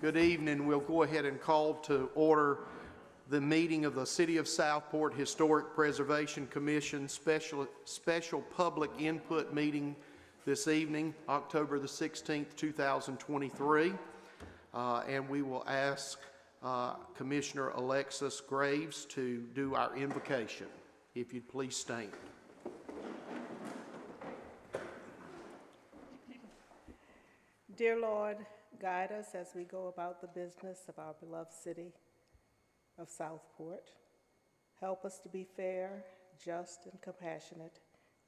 Good evening. We'll go ahead and call to order the meeting of the City of Southport Historic Preservation Commission special public input meeting this evening, October the 16th, 2023. And we will ask Commissioner Alexis Graves to do our invocation. If you'd please stand. Dear Lord, guide us as we go about the business of our beloved city of Southport. Help us to be fair, just, and compassionate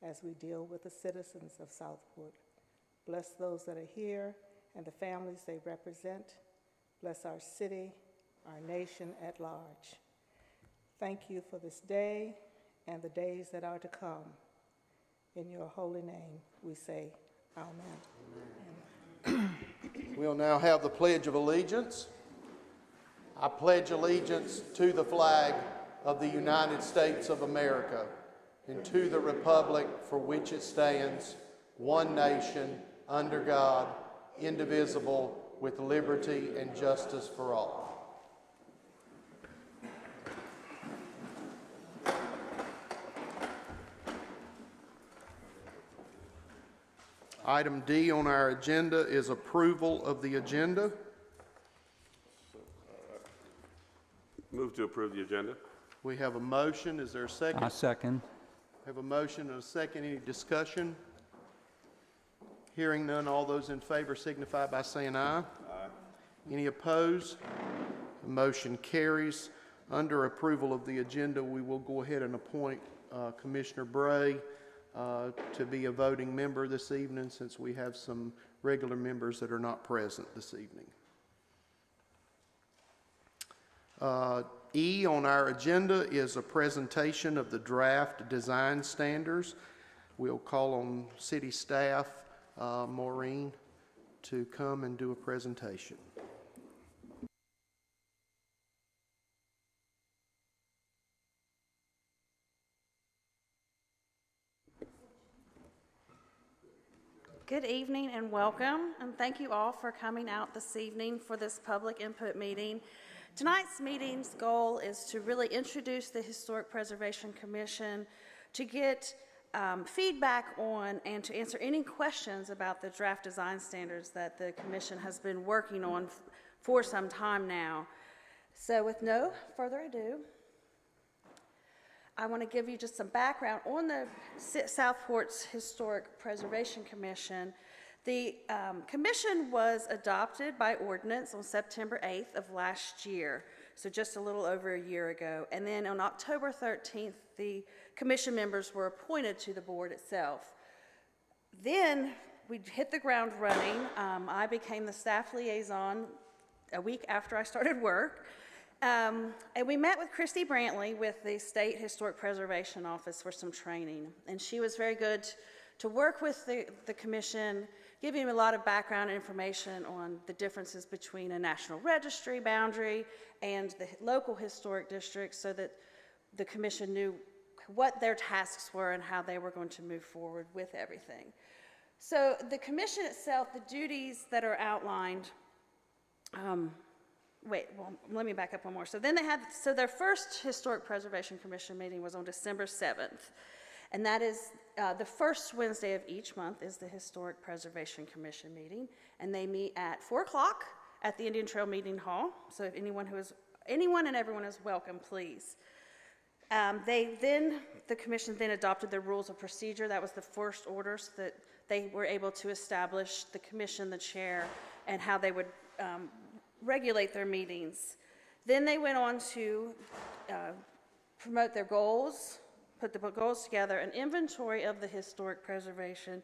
as we deal with the citizens of Southport. Bless those that are here and the families they represent. Bless our city, our nation at large. Thank you for this day and the days that are to come. In your holy name, we say, Amen. Amen. We'll now have the Pledge of Allegiance. I pledge allegiance to the flag of the United States of America and to the republic for which it stands, one nation, under God, indivisible, with liberty and justice for all. Item D on our agenda is approval of the agenda. Move to approve the agenda. We have a motion. Is there a second? I second. Have a motion and a second. Any discussion? Hearing none, all those in favor signify by saying aye. Aye. Any opposed? The motion carries. Under approval of the agenda, we will go ahead and appoint Commissioner Bray to be a voting member this evening, since we have some regular members that are not present this evening. E on our agenda is a presentation of the draft design standards. We'll call on city staff, Maureen, to come and do a presentation. Good evening and welcome, and thank you all for coming out this evening for this public input meeting. Tonight's meeting's goal is to really introduce the Historic Preservation Commission, to get feedback on and to answer any questions about the draft design standards that the Commission has been working on for some time now. So with no further ado, I want to give you just some background on the Southport's Historic Preservation Commission. The commission was adopted by ordinance on September 8th of last year, so just a little over a year ago. And then on October 13th, the commission members were appointed to the board itself. Then we hit the ground running. I became the staff liaison a week after I started work. And we met with Christy Brantley with the State Historic Preservation Office for some training. And she was very good to work with the commission, giving a lot of background information on the differences between a national registry boundary and the local historic districts, so that the commission knew what their tasks were and how they were going to move forward with everything. So the commission itself, the duties that are outlined, let me back up one more. So then their first Historic Preservation Commission meeting was on December 7th. And that is the first Wednesday of each month is the Historic Preservation Commission meeting. And they meet at 4 o'clock at the Indian Trail Meeting Hall. So if anyone and everyone is welcome, please. The commission then adopted their rules of procedure. That was the first order, so that they were able to establish the commission, the chair, and how they would regulate their meetings. Then they went on to promote their goals, put the goals together, an inventory of the historic preservation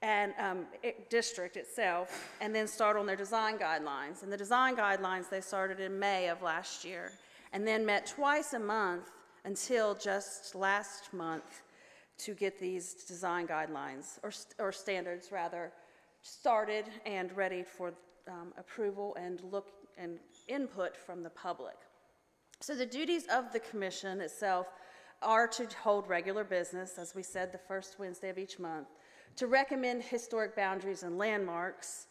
and district itself, and then start on their design guidelines. And the design guidelines they started in May of last year, and then met twice a month until just last month to get these design guidelines, or standards rather, started and ready for approval and input from the public. So the duties of the commission itself are to hold regular business, as we said, the first Wednesday of each month, to recommend historic boundaries and landmarks,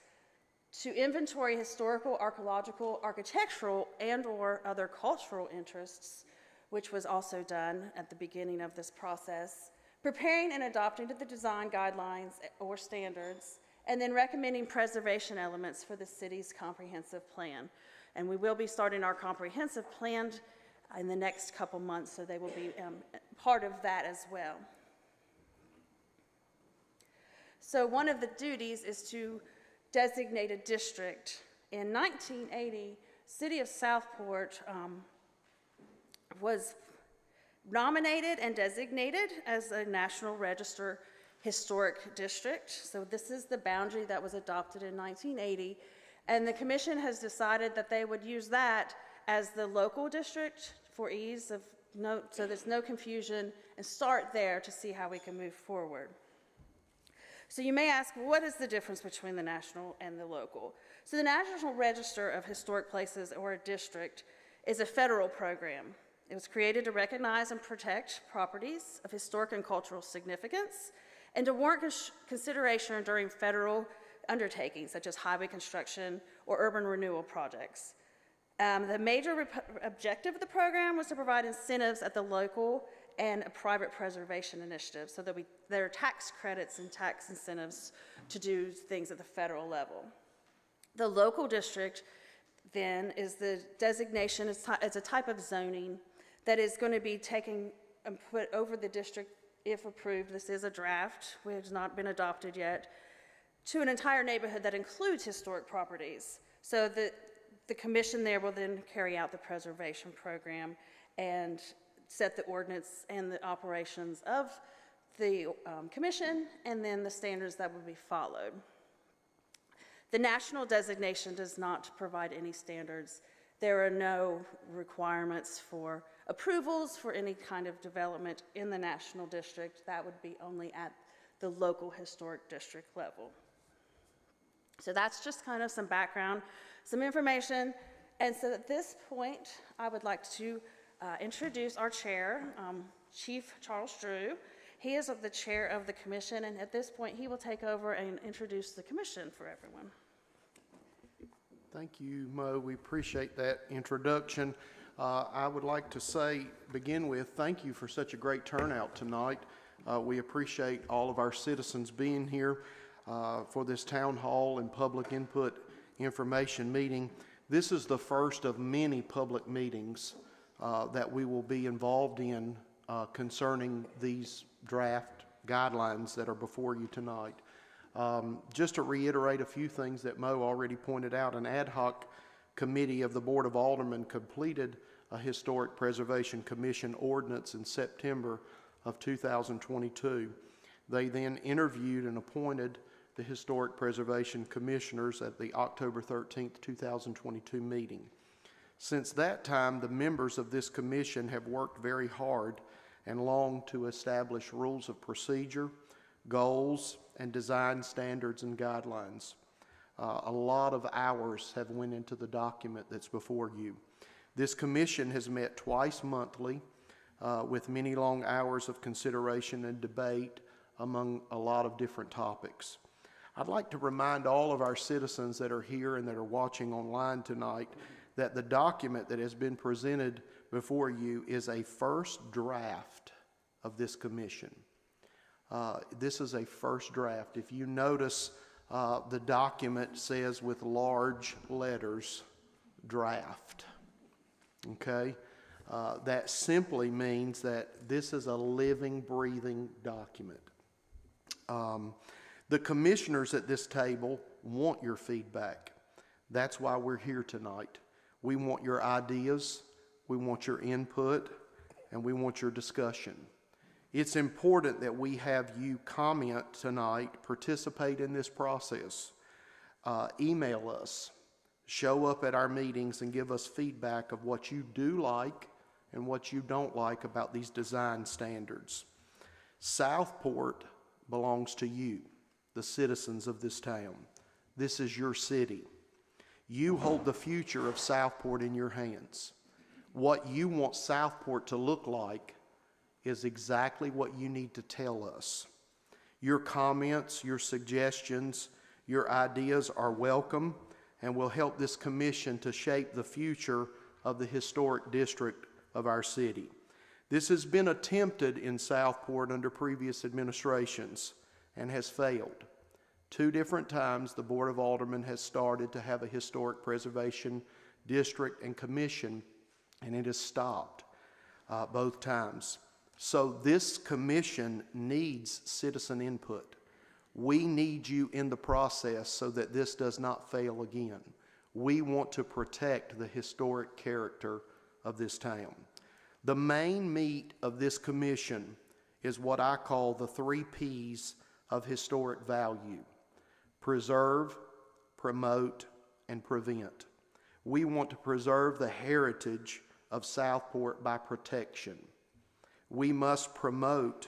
to inventory historical, archaeological, architectural, and/or other cultural interests, which was also done at the beginning of this process, preparing and adopting the design guidelines or standards, and then recommending preservation elements for the city's comprehensive plan. And we will be starting our comprehensive plan in the next couple months, so they will be part of that as well. So one of the duties is to designate a district. In 1980, City of Southport was nominated and designated as a National Register Historic District. So this is the boundary that was adopted in 1980. And the commission has decided that they would use that as the local district for ease of note, so there's no confusion, and start there to see how we can move forward. So you may ask, what is the difference between the national and the local? So the National Register of Historic Places, or a district, is a federal program. It was created to recognize and protect properties of historic and cultural significance, and to warrant consideration during federal undertakings, such as highway construction or urban renewal projects. The major objective of the program was to provide incentives at the local and a private preservation initiative, so that there are tax credits and tax incentives to do things at the federal level. The local district, then, is the designation as a type of zoning that is going to be taken and put over the district, if approved. This is a draft, which has not been adopted yet, to an entire neighborhood that includes historic properties. So the commission there will then carry out the preservation program and set the ordinance and the operations of the commission, and then the standards that will be followed. The national designation does not provide any standards. There are no requirements for approvals for any kind of development in the national district. That would be only at the local historic district level. So that's just kind of some background, some information. And so at this point, I would like to introduce our chair, Chief Charles Drew. He is the chair of the commission, and at this point, he will take over and introduce the commission for everyone. Thank you, Mo. We appreciate that introduction. I would like to begin with, thank you for such a great turnout tonight. We appreciate all of our citizens being here for this town hall and public input information meeting. This is the first of many public meetings that we will be involved in concerning these draft guidelines that are before you tonight. Just to reiterate a few things that Mo already pointed out, an ad hoc committee of the Board of Aldermen completed a Historic Preservation Commission ordinance in September of 2022. They then interviewed and appointed the Historic Preservation Commissioners at the October 13th, 2022 meeting. Since that time, the members of this commission have worked very hard and long to establish rules of procedure, goals, and design standards and guidelines. A lot of hours have went into the document that's before you. This commission has met twice monthly with many long hours of consideration and debate among a lot of different topics. I'd like to remind all of our citizens that are here and that are watching online tonight that the document that has been presented before you is a first draft of this commission. This is a first draft. If you notice, the document says with large letters, draft. Okay? That simply means that this is a living, breathing document. The commissioners at this table want your feedback. That's why we're here tonight. We want your ideas, we want your input, and we want your discussion. It's important that we have you comment tonight, participate in this process. Email us, show up at our meetings, and give us feedback of what you do like and what you don't like about these design standards. Southport belongs to you, the citizens of this town. This is your city. You hold the future of Southport in your hands. What you want Southport to look like is exactly what you need to tell us. Your comments, your suggestions, Your ideas are welcome and will help this commission to shape the future of the historic district of our city. This has been attempted in Southport under previous administrations and has failed. 2 different times the Board of Aldermen has started to have a historic preservation district and commission, and it has stopped both times. So this commission needs citizen input. We need you in the process so that this does not fail again. We want to protect the historic character of this town. The main meat of this commission is what I call the 3 P's of historic value: preserve, promote, and prevent. We want to preserve the heritage of Southport by protection. We must promote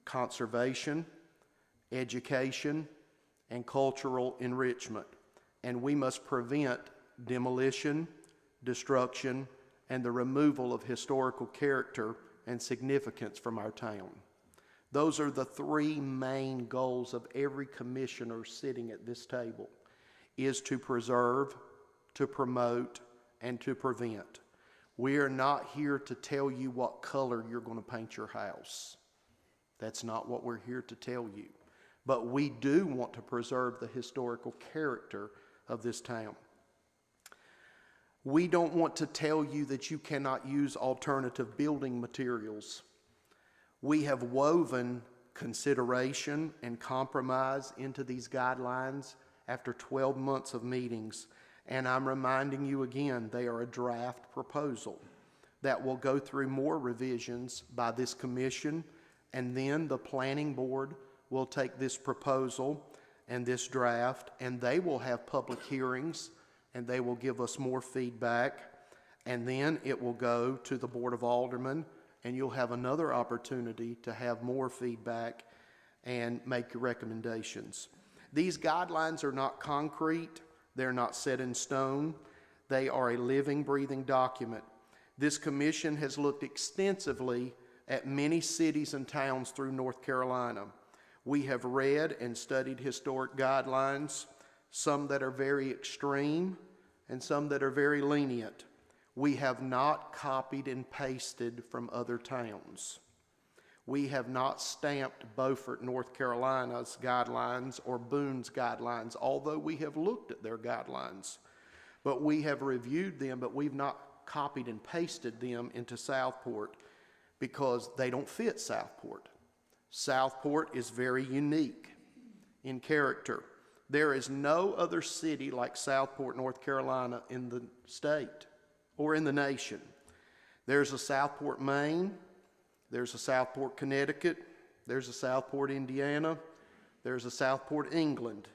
conservation, education, and cultural enrichment. And we must prevent demolition, destruction, and the removal of historical character and significance from our town. Those are the 3 main goals of every commissioner sitting at this table, is to preserve, to promote, and to prevent. We are not here to tell you what color you're going to paint your house. That's not what we're here to tell you. But we do want to preserve the historical character of this town. We don't want to tell you that you cannot use alternative building materials. We have woven consideration and compromise into these guidelines after 12 months of meetings. And I'm reminding you again, they are a draft proposal that will go through more revisions by this commission, and then the planning board will take this proposal and this draft, and they will have public hearings, and they will give us more feedback, and then it will go to the Board of Aldermen, and you'll have another opportunity to have more feedback and make your recommendations. These guidelines are not concrete. They're not set in stone. They are a living, breathing document. This commission has looked extensively at many cities and towns through North Carolina. We have read and studied historic guidelines, some that are very extreme and some that are very lenient. We have not copied and pasted from other towns. We have not stamped Beaufort, North Carolina's guidelines or Boone's guidelines, although we have looked at their guidelines. But we have reviewed them, but we've not copied and pasted them into Southport because they don't fit Southport. Southport is very unique in character. There is no other city like Southport, North Carolina in the state or in the nation. There's a Southport, Maine. There's a Southport, Connecticut. There's a Southport, Indiana. There's a Southport, England.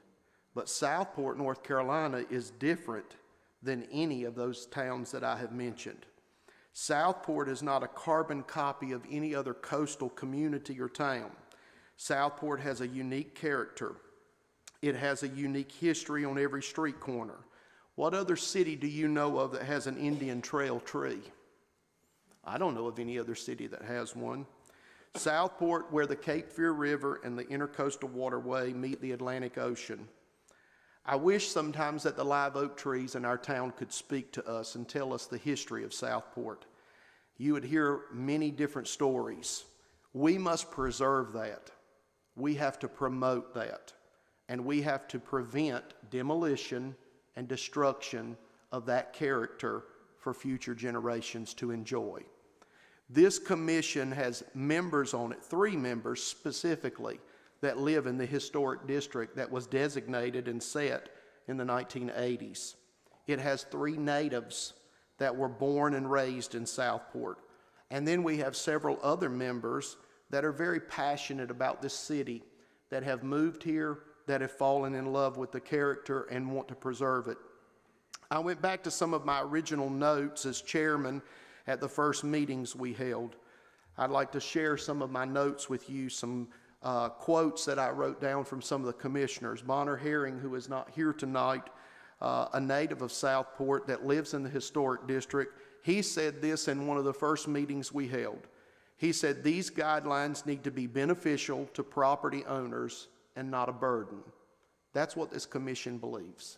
But Southport, North Carolina is different than any of those towns that I have mentioned. Southport is not a carbon copy of any other coastal community or town. Southport has a unique character. It has a unique history on every street corner. What other city do you know of that has an Indian Trail tree? I don't know of any other city that has one. Southport, where the Cape Fear River and the Intercoastal Waterway meet the Atlantic Ocean. I wish sometimes that the live oak trees in our town could speak to us and tell us the history of Southport. You would hear many different stories. We must preserve that. We have to promote that. And we have to prevent demolition and destruction of that character for future generations to enjoy. This commission has members on it, 3 members specifically, that live in the historic district that was designated and set in the 1980s. It has 3 natives that were born and raised in Southport. And then we have several other members that are very passionate about this city, that have moved here, that have fallen in love with the character and want to preserve it. I went back to some of my original notes as chairman at the first meetings we held. I'd like to share some of my notes with you, some quotes that I wrote down from some of the commissioners. Bonner Herring, who is not here tonight, a native of Southport that lives in the historic district, he said this in one of the first meetings we held. He said, "These guidelines need to be beneficial to property owners and not a burden." That's what this commission believes.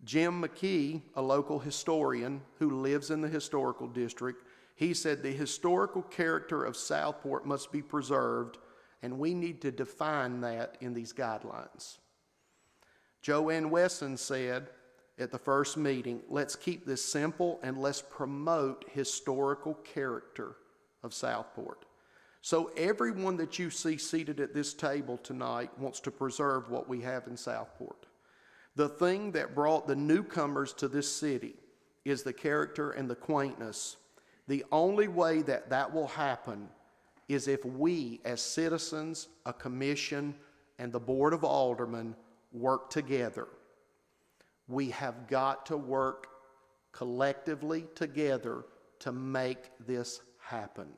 Jim McKee, a local historian who lives in the historical district, he said the historical character of Southport must be preserved, and we need to define that in these guidelines. Joanne Wesson said at the first meeting, let's keep this simple and let's promote historical character of Southport. So everyone that you see seated at this table tonight wants to preserve what we have in Southport. The thing that brought the newcomers to this city is the character and the quaintness. The only way that that will happen is if we as citizens, a commission, and the Board of Aldermen work together. We have got to work collectively together to make this happen.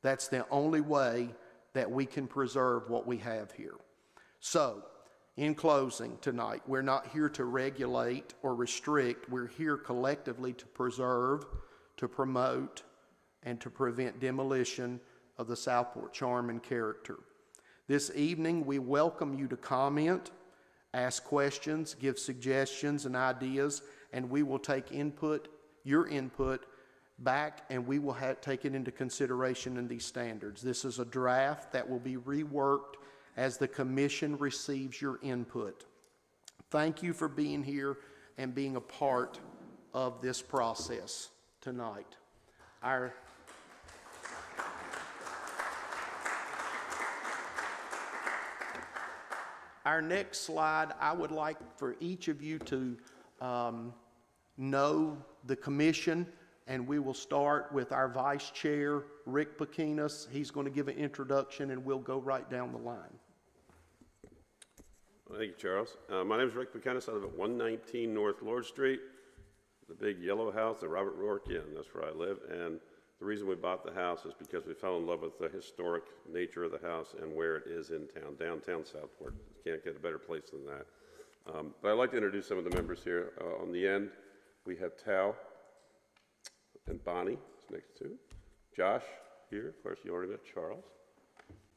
That's the only way that we can preserve what we have here. So, in closing tonight, we're not here to regulate or restrict. We're here collectively to preserve, to promote, and to prevent demolition of the Southport charm and character. This evening, we welcome you to comment, ask questions, give suggestions and ideas, and we will take your input back, and we will take it into consideration in these standards. This is a draft that will be reworked as the commission receives your input. Thank you for being here and being a part of this process tonight. Our next slide, I would like for each of you to know the commission, and we will start with our vice chair, Rick Pekinas. He's going to give an introduction, and we'll go right down the line. Well, thank you, Charles. My name is Rick Pekinas. I live at 119 North Lord Street, the big yellow house that Robert Rourke in. That's where I live. And the reason we bought the house is because we fell in love with the historic nature of the house and where it is in town, downtown Southport. You can't get a better place than that. But I'd like to introduce some of the members here. On the end, we have Tao and Bonnie is next to. Josh here, of course you already met Charles.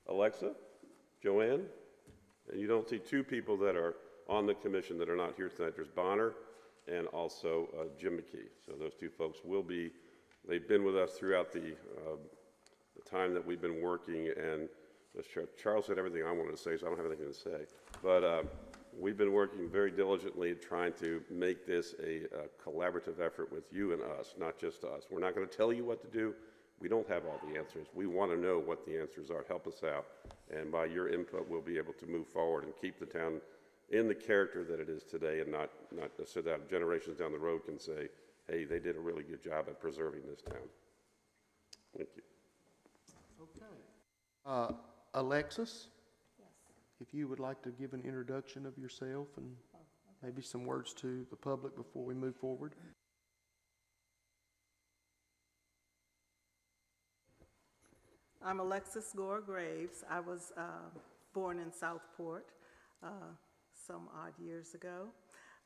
Alexa, Joanne, and you don't see two people that are on the commission that are not here tonight. There's Bonner and also Jim McKee. So those two folks will be, they've been with us throughout the time that we've been working, and Charles said everything I wanted to say, so I don't have anything to say. But we've been working very diligently trying to make this a collaborative effort with you and us, not just us. We're not going to tell you what to do. We don't have all the answers. We want to know what the answers are. Help us out. And by your input, we'll be able to move forward and keep the town in the character that it is today, and not so that generations down the road can say, hey, they did a really good job at preserving this town. Thank you. Okay. Alexis? Yes. If you would like to give an introduction of yourself and maybe some words to the public before we move forward. I'm Alexis Gore Graves. I was born in Southport some odd years ago.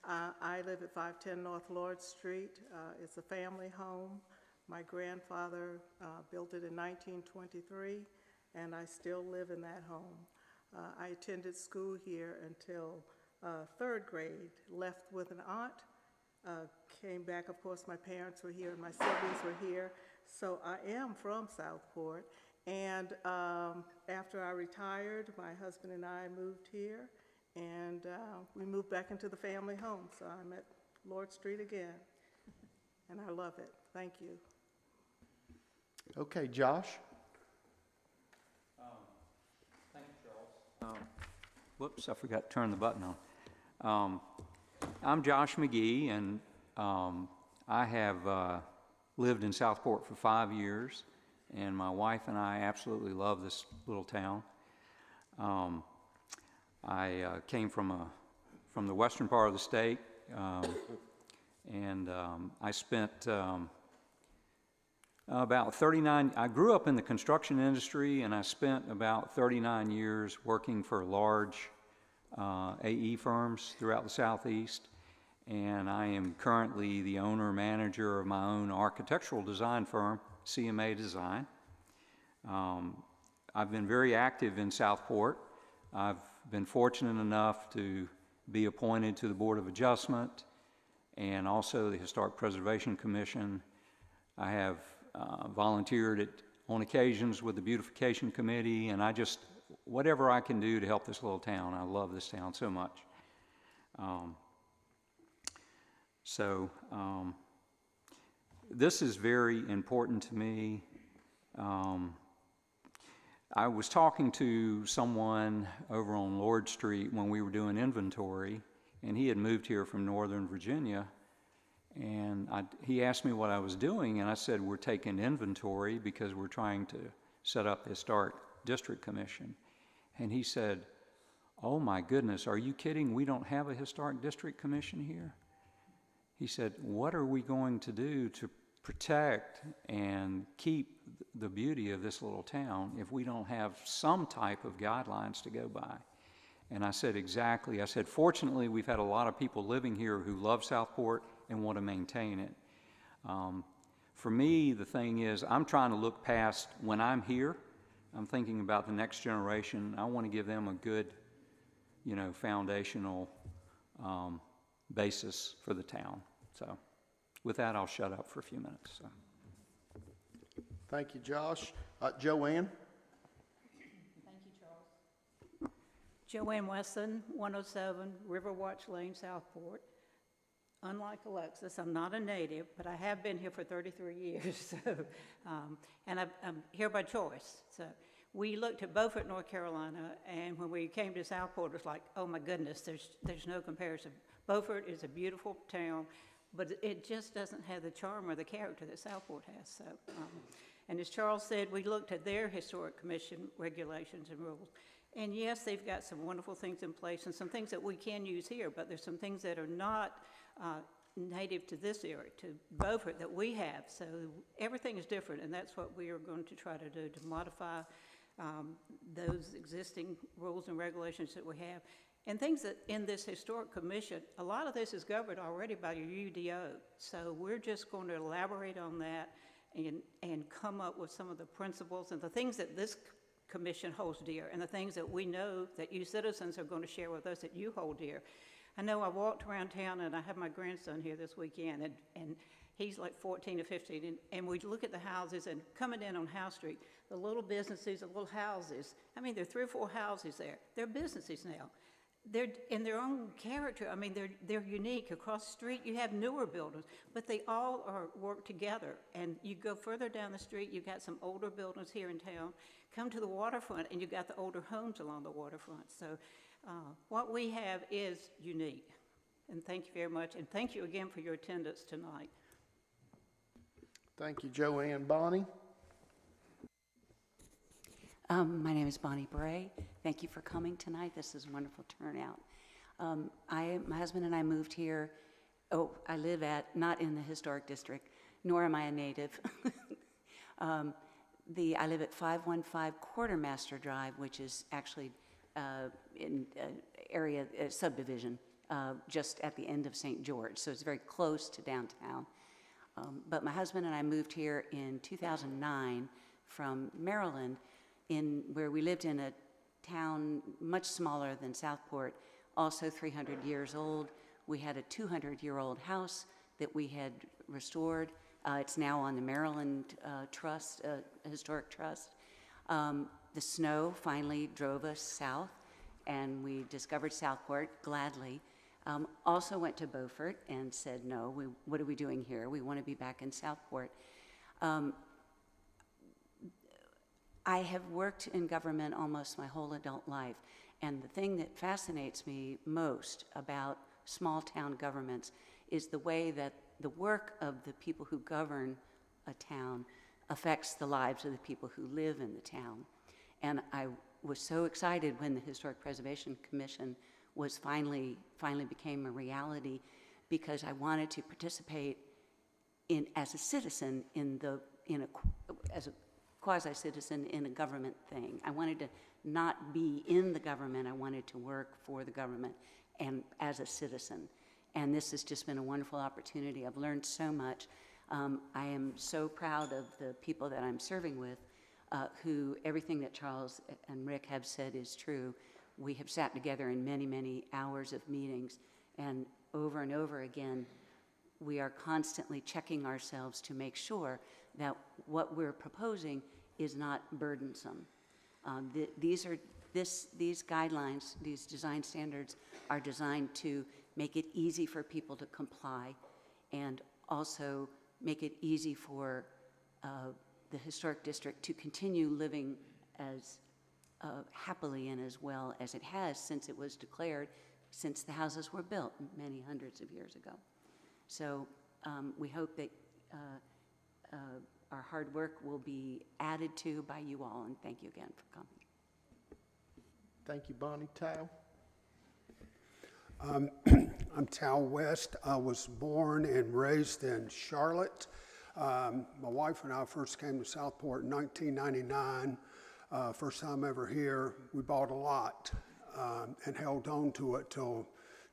I live at 510 North Lord Street. It's a family home. My grandfather built it in 1923, and I still live in that home. I attended school here until third grade, left with an aunt, came back, of course my parents were here and my siblings were here, so I am from Southport. And after I retired, my husband and I moved here, and we moved back into the family home. So I'm at Lord Street again, and I love it. Thank you. Okay, Josh? Thank you, Charles. Whoops, I forgot to turn the button on. I'm Josh McGee, and I have lived in Southport for 5 years. And my wife and I absolutely love this little town. I came from the western part of the state, and I spent about 39, I grew up in the construction industry, and I spent about 39 years working for large AE firms throughout the Southeast. And I am currently the owner-manager of my own architectural design firm, CMA Design. I've been very active in Southport. I've been fortunate enough to be appointed to the Board of Adjustment and also the Historic Preservation Commission. I have volunteered on occasions with the Beautification Committee, and whatever I can do to help this little town. I love this town so much. This is very important to me. I was talking to someone over on Lord Street when we were doing inventory, and he had moved here from Northern Virginia, and he asked me what I was doing, and I said, we're taking inventory because we're trying to set up the Historic District Commission. And he said, oh my goodness, are you kidding? We don't have a Historic District Commission here? He said, what are we going to do to protect and keep the beauty of this little town if we don't have some type of guidelines to go by? And I said, exactly. I said, fortunately, we've had a lot of people living here who love Southport and want to maintain it. For me, the thing is, I'm trying to look past when I'm here. I'm thinking about the next generation. I want to give them a good, foundational basis for the town. So with that, I'll shut up for a few minutes. So. Thank you, Josh. Joanne? Thank you, Charles. Joanne Wesson, 107 Riverwatch Lane, Southport. Unlike Alexis, I'm not a native, but I have been here for 33 years, and I'm here by choice. So we looked at Beaufort, North Carolina, and when we came to Southport, it was like, oh my goodness, there's no comparison. Beaufort is a beautiful town, but it just doesn't have the charm or the character that Southport has. So, and as Charles said, we looked at their historic commission regulations and rules. And yes, they've got some wonderful things in place and some things that we can use here, but there's some things that are not native to this area, to Beaufort, that we have. So everything is different, and that's what we are going to try to do, to modify those existing rules and regulations that we have. And things that in this historic commission, a lot of this is governed already by your UDO. So we're just going to elaborate on that and come up with some of the principles and the things that this commission holds dear, and the things that we know that you citizens are going to share with us that you hold dear. I know I walked around town, and I have my grandson here this weekend, and he's like 14 or 15, and we look at the houses, and coming in on House Street, the little businesses, the little houses, I mean, there are 3 or 4 houses there. They're businesses now. They're in their own character. I mean, they're unique. Across the street, you have newer buildings, but they all work together. And you go further down the street, you've got some older buildings here in town. Come to the waterfront, and you've got the older homes along the waterfront. So what we have is unique. And thank you very much. And thank you again for your attendance tonight. Thank you, Joanne. Bonnie? My name is Bonnie Bray. Thank you for coming tonight. This is a wonderful turnout. My husband and I moved here. I live not in the historic district, nor am I a native. I live at 515 Quartermaster Drive, which is actually in area subdivision just at the end of St. George, so it's very close to downtown. But my husband and I moved here in 2009 from Maryland, where we lived in a town much smaller than Southport, also 300 years old. We had a 200-year-old house that we had restored. It's now on the Maryland Trust, Historic Trust. The snow finally drove us south, and we discovered Southport gladly. Also went to Beaufort and said, no, what are we doing here? We want to be back in Southport. I have worked in government almost my whole adult life, and the thing that fascinates me most about small town governments is the way that the work of the people who govern a town affects the lives of the people who live in the town. And I was so excited when the Historic Preservation Commission was finally became a reality, because I wanted to participate as a citizen as a quasi-citizen in a government thing. I wanted to not be in the government. I wanted to work for the government and as a citizen. And this has just been a wonderful opportunity. I've learned so much. I am so proud of the people that I'm serving with, who everything that Charles and Rick have said is true. we have sat together in many, many hours of meetings, and over again, we are constantly checking ourselves to make sure that what we're proposing is not burdensome. These guidelines, these design standards are designed to make it easy for people to comply and also make it easy for the historic district to continue living as happily and as well as it has since it was declared, since the houses were built many hundreds of years ago. So we hope that our hard work will be added to by you all, and thank you again for coming. Thank you, Bonnie. Tal? I'm Tal West. I was born and raised in Charlotte. My wife and I first came to Southport in 1999. First time ever here. We bought a lot and held on to it till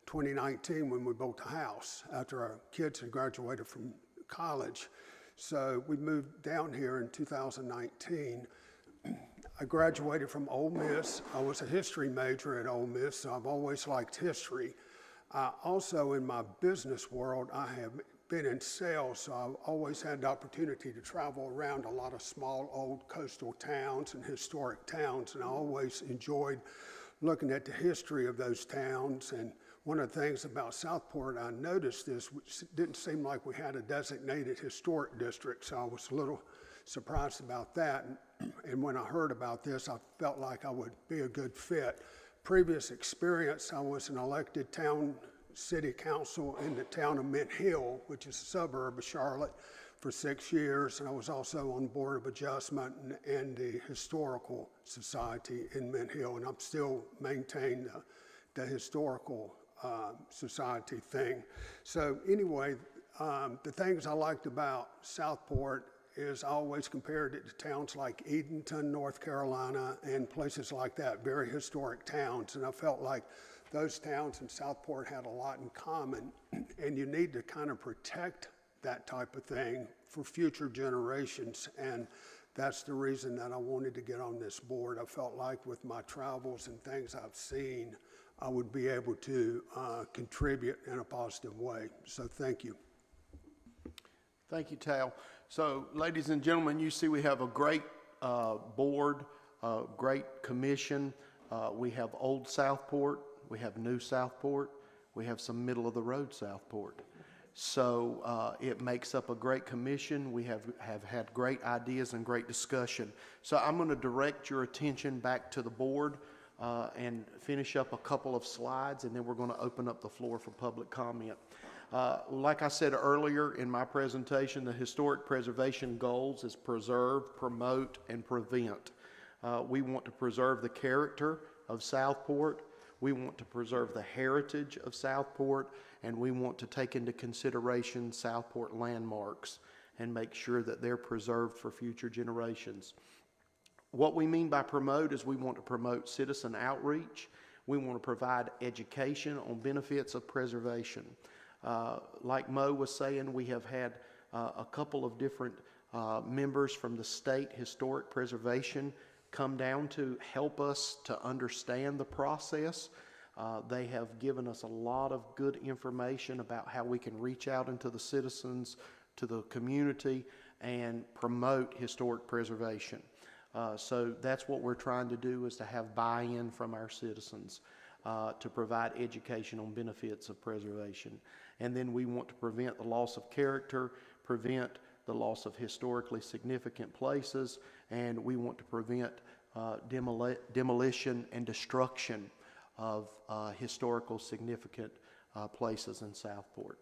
2019 when we built a house after our kids had graduated from college. So we moved down here in 2019. I graduated from Ole Miss. I was a history major at Ole Miss, so I've always liked history. Also in my business world, I have been in sales, so I've always had the opportunity to travel around a lot of small old coastal towns and historic towns, and I always enjoyed looking at the history of those towns. And one of the things about Southport, I noticed this, which didn't seem like we had a designated historic district, so I was a little surprised about that. And when I heard about this, I felt like I would be a good fit. Previous experience, I was an elected city council in the town of Mint Hill, which is a suburb of Charlotte, for 6 years, and I was also on Board of Adjustment and the Historical Society in Mint Hill, and I'm still maintaining the Historical Society thing. So anyway, the things I liked about Southport is I always compared it to towns like Edenton, North Carolina, and places like that, very historic towns, and I felt like those towns in Southport had a lot in common, and you need to kind of protect that type of thing for future generations, and that's the reason that I wanted to get on this board. I felt like with my travels and things I've seen, I would be able to contribute in a positive way. So thank you. Thank you, Tal. So, ladies and gentlemen, you see we have a great board, great commission. We have Old Southport, we have New Southport, we have some middle-of-the-road Southport. So it makes up a great commission. We have had great ideas and great discussion. So I'm going to direct your attention back to the board and finish up a couple of slides, and then we're going to open up the floor for public comment. Like I said earlier in my presentation, the historic preservation goals is preserve, promote, and prevent. We want to preserve the character of Southport. We want to preserve the heritage of Southport, and we want to take into consideration Southport landmarks and make sure that they're preserved for future generations. What we mean by promote is we want to promote citizen outreach. We want to provide education on benefits of preservation. Like Mo was saying, we have had a couple of different members from the state historic preservation come down to help us to understand the process. They have given us a lot of good information about how we can reach out into the citizens, to the community, and promote historic preservation. So that's what we're trying to do, is to have buy-in from our citizens to provide education on benefits of preservation. And then we want to prevent the loss of character, prevent the loss of historically significant places, and we want to prevent demolition and destruction of historical significant places in Southport.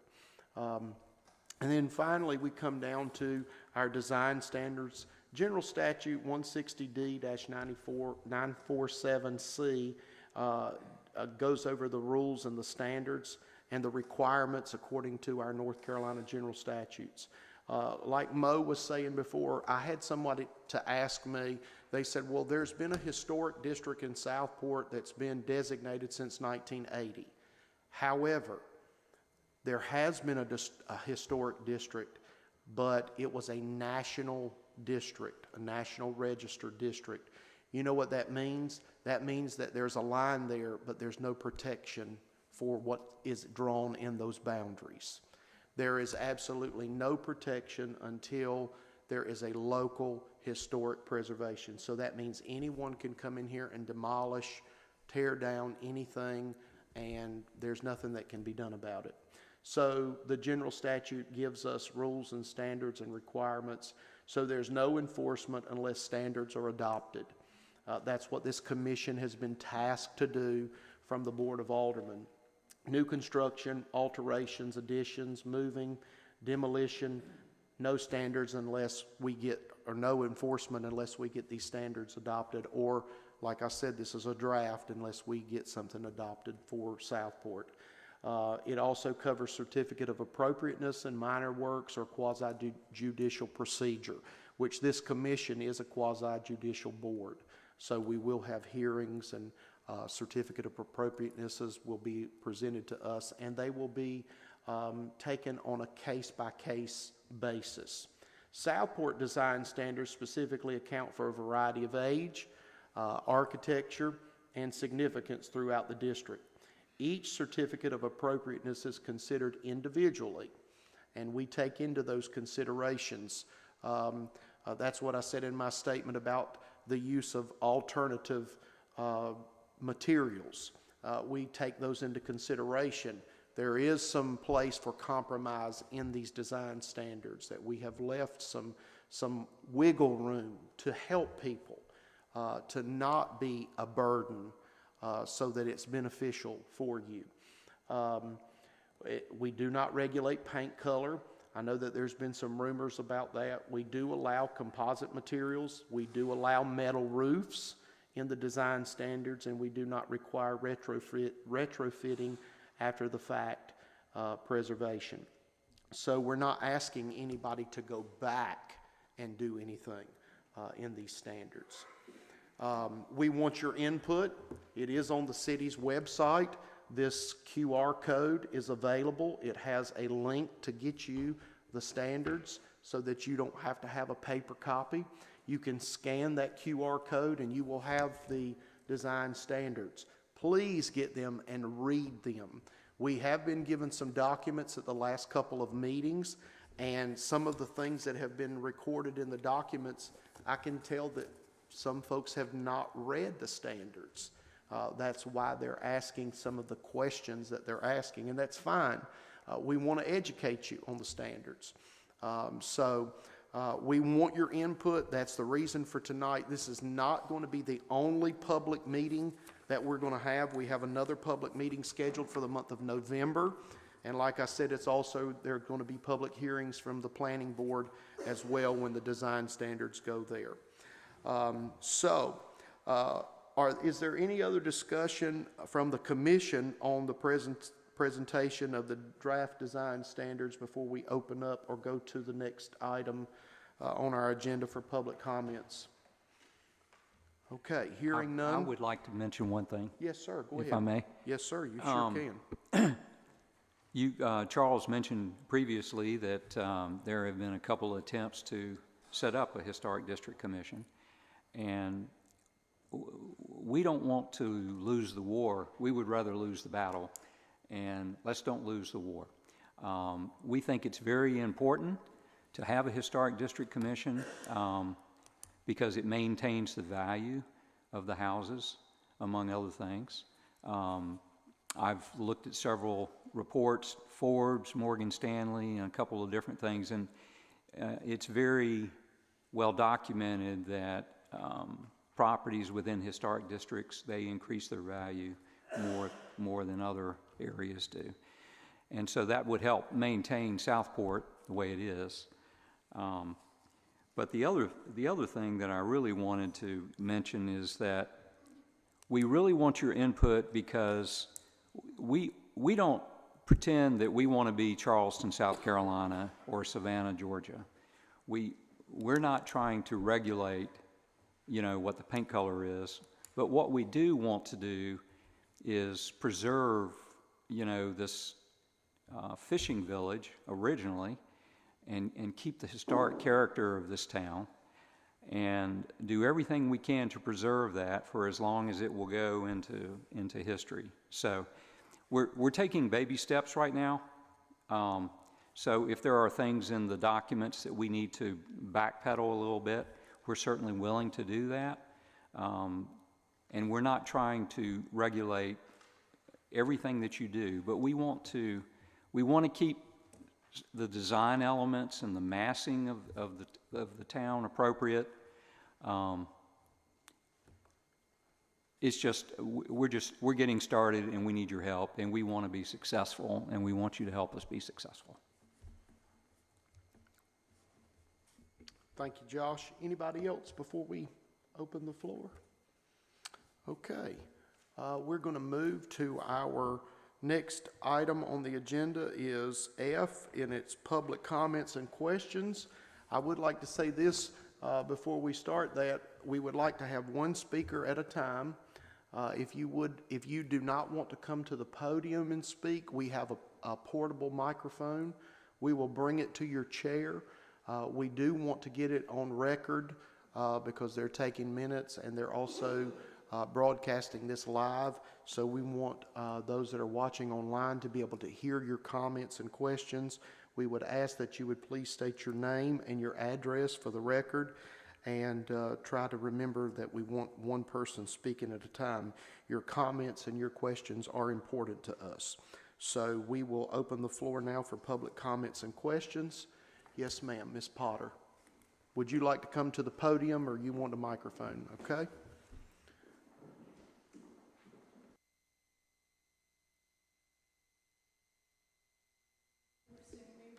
And then finally, we come down to our design standards. General Statute 160D-947C goes over the rules and the standards and the requirements according to our North Carolina general statutes. Like Mo was saying before, I had somebody to ask me, they said, well, there's been a historic district in Southport that's been designated since 1980. However, there has been a historic district, but it was a national district, a National Register district. You know what that means? That means that there's a line there, but there's no protection for what is drawn in those boundaries. There is absolutely no protection until there is a local historic preservation. So that means anyone can come in here and demolish, tear down anything, and there's nothing that can be done about it. So the general statute gives us rules and standards and requirements, so there's no enforcement unless standards are adopted. That's what this commission has been tasked to do from the Board of Aldermen. New construction, alterations, additions, moving, demolition, no standards unless we get, or no enforcement unless we get these standards adopted, or like I said, this is a draft unless we get something adopted for Southport. It also covers certificate of appropriateness and minor works or quasi-judicial procedure, which this commission is a quasi-judicial board. So we will have hearings, and certificate of appropriatenesses will be presented to us, and they will be taken on a case-by-case basis. Southport design standards specifically account for a variety of age, architecture, and significance throughout the district. Each certificate of appropriateness is considered individually, and we take into those considerations. That's what I said in my statement about the use of alternative materials. We take those into consideration. There is some place for compromise in these design standards, that we have left some wiggle room to help people, to not be a burden, so that it's beneficial for you. We do not regulate paint color. I know that there's been some rumors about that. We do allow composite materials. We do allow metal roofs in the design standards, and we do not require retrofitting after the fact preservation. So we're not asking anybody to go back and do anything in these standards. We want your input. It is on the city's website. This QR code is available. It has a link to get you the standards so that you don't have to have a paper copy. You can scan that QR code and you will have the design standards. Please get them and read them. We have been given some documents at the last couple of meetings, and some of the things that have been recorded in the documents, I can tell that some folks have not read the standards. That's why they're asking some of the questions that they're asking, and that's fine. We want to educate you on the standards. We want your input. That's the reason for tonight. This is not going to be the only public meeting that we're going to have. We have another public meeting scheduled for the month of November. And like I said, it's also, there are going to be public hearings from the planning board as well when the design standards go there. Is there any other discussion from the commission on the presentation of the draft design standards before we open up or go to the next item on our agenda for public comments? Okay, hearing none. I would like to mention one thing. Yes, sir. Go ahead. If I may. Yes, sir. You sure can. Charles mentioned previously that there have been a couple of attempts to set up a historic district commission, and we don't want to lose the war. We would rather lose the battle, and let's don't lose the war. We think it's very important to have a historic district commission because it maintains the value of the houses, among other things. I've looked at several reports, Forbes, Morgan Stanley, and a couple of different things, and it's very well documented that properties within historic districts, they increase their value more than other areas do. And so that would help maintain Southport the way it is. But the other thing that I really wanted to mention is that we really want your input because we don't pretend that we want to be Charleston, South Carolina, or Savannah, Georgia. We're not trying to regulate, what the paint color is, but what we do want to do is preserve, this fishing village originally, and keep the historic character of this town, and do everything we can to preserve that for as long as it will go into history. So we're taking baby steps right now. So if there are things in the documents that we need to backpedal a little bit, we're certainly willing to do that. And we're not trying to regulate everything that you do, but we want to keep the design elements and the massing of the town appropriate. It's just we're getting started, and we need your help, and we want to be successful, and we want you to help us be successful. Thank you, Josh. Anybody else before we open the floor? Okay. We're going to move to our next item on the agenda is F in its public comments and questions. I would like to say this before we start that we would like to have one speaker at a time. If you do not want to come to the podium and speak, we have a portable microphone. We will bring it to your chair. We do want to get it on record because they're taking minutes, and they're also broadcasting this live. So we want those that are watching online to be able to hear your comments and questions. We would ask that you would please state your name and your address for the record, and try to remember that we want one person speaking at a time. Your comments and your questions are important to us. So we will open the floor now for public comments and questions. Yes, ma'am, Ms. Potter. Would you like to come to the podium, or you want a microphone? Okay.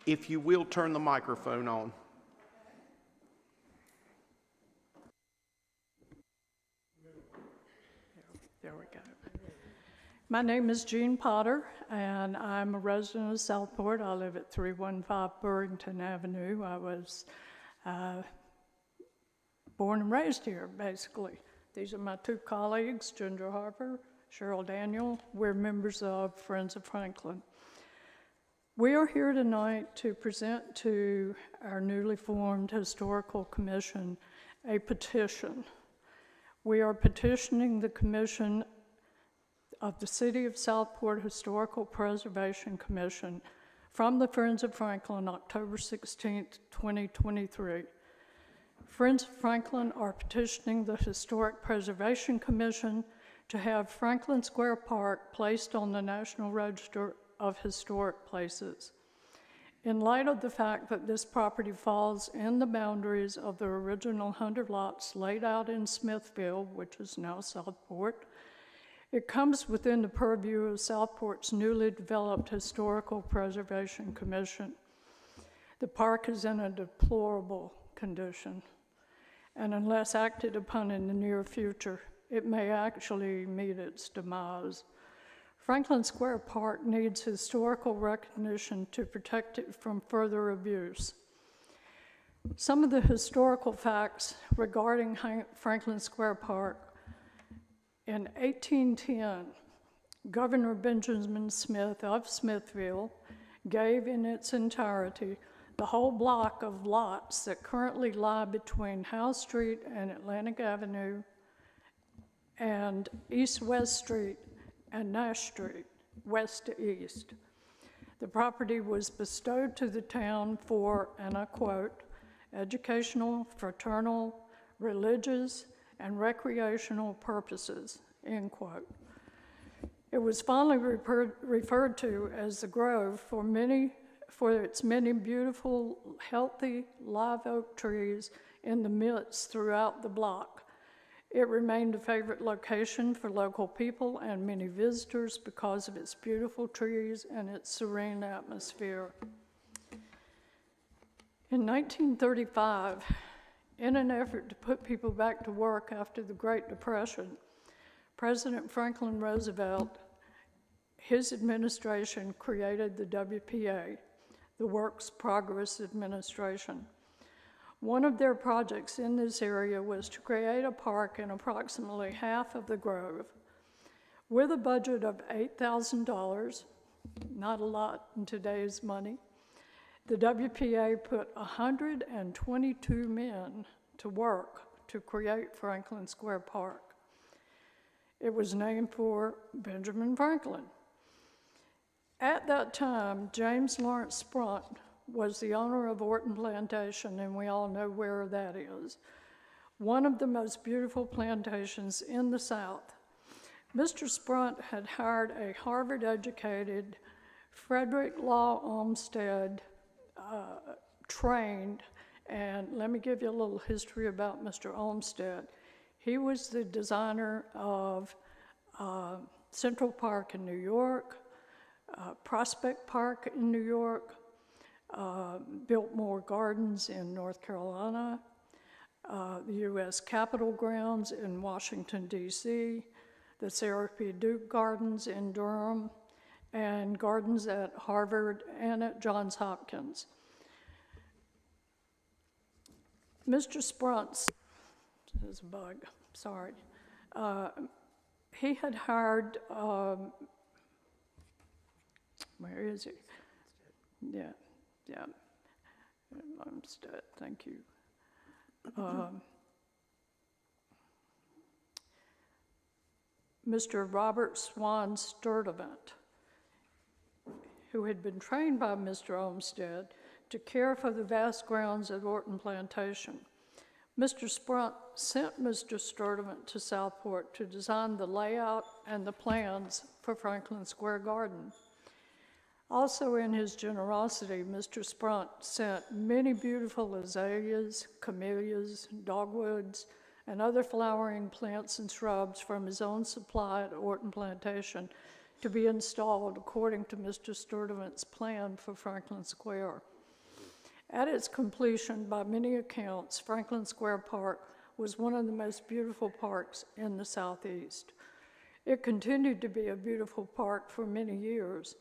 If you will, turn the microphone on. There we go. My name is Jean Potter, and I'm a resident of Southport. I live at 315 Burrington Avenue. I was born and raised here, basically. These are my two colleagues, Ginger Harper, Cheryl Daniel. We're members of Friends of Franklin. We are here tonight to present to our newly formed Historical Commission a petition. We are petitioning the Commission of the City of Southport Historical Preservation Commission from the Friends of Franklin, October 16, 2023. Friends of Franklin are petitioning the Historic Preservation Commission to have Franklin Square Park placed on the National Register of Historic Places. In light of the fact that this property falls in the boundaries of the original 100 lots laid out in Smithfield, which is now Southport, it comes within the purview of Southport's newly developed Historical Preservation Commission. The park is in a deplorable condition, and unless acted upon in the near future, it may actually meet its demise. Franklin Square Park needs historical recognition to protect it from further abuse. Some of the historical facts regarding Franklin Square Park: in 1810, Governor Benjamin Smith of Smithfield gave in its entirety the whole block of lots that currently lie between Howe Street and Atlantic Avenue and East-West Street and Nash Street, west to east. The property was bestowed to the town for, and I quote, educational, fraternal, religious, and recreational purposes, end quote. It was fondly referred to as the Grove for its many beautiful, healthy live oak trees in the midst throughout the block. It remained a favorite location for local people and many visitors because of its beautiful trees and its serene atmosphere. In 1935, in an effort to put people back to work after the Great Depression, President Franklin Roosevelt, his administration created the WPA, the Works Progress Administration. One of their projects in this area was to create a park in approximately half of the Grove. With a budget of $8,000, not a lot in today's money, the WPA put 122 men to work to create Franklin Square Park. It was named for Benjamin Franklin. At that time, James Lawrence Sprunt was the owner of Orton Plantation, and we all know where that is. One of the most beautiful plantations in the South. Mr. Sprunt had hired a Harvard-educated Frederick Law Olmsted trained, and let me give you a little history about Mr. Olmsted. He was the designer of Central Park in New York, Prospect Park in New York, Biltmore Gardens in North Carolina, the U.S. Capitol grounds in Washington, D.C., the Sarah P. Duke Gardens in Durham, and gardens at Harvard and at Johns Hopkins. Mr. Sprunt's, there's a bug, sorry. He had hired, where is he? Yeah, Olmsted, thank you. Mr. Robert Swan Sturdivant, who had been trained by Mr. Olmsted to care for the vast grounds at Orton Plantation. Mr. Sprunt sent Mr. Sturdivant to Southport to design the layout and the plans for Franklin Square Garden. Also in his generosity, Mr. Sprunt sent many beautiful azaleas, camellias, dogwoods, and other flowering plants and shrubs from his own supply at Orton Plantation to be installed according to Mr. Sturdivant's plan for Franklin Square. At its completion, by many accounts, Franklin Square Park was one of the most beautiful parks in the Southeast. It continued to be a beautiful park for many years,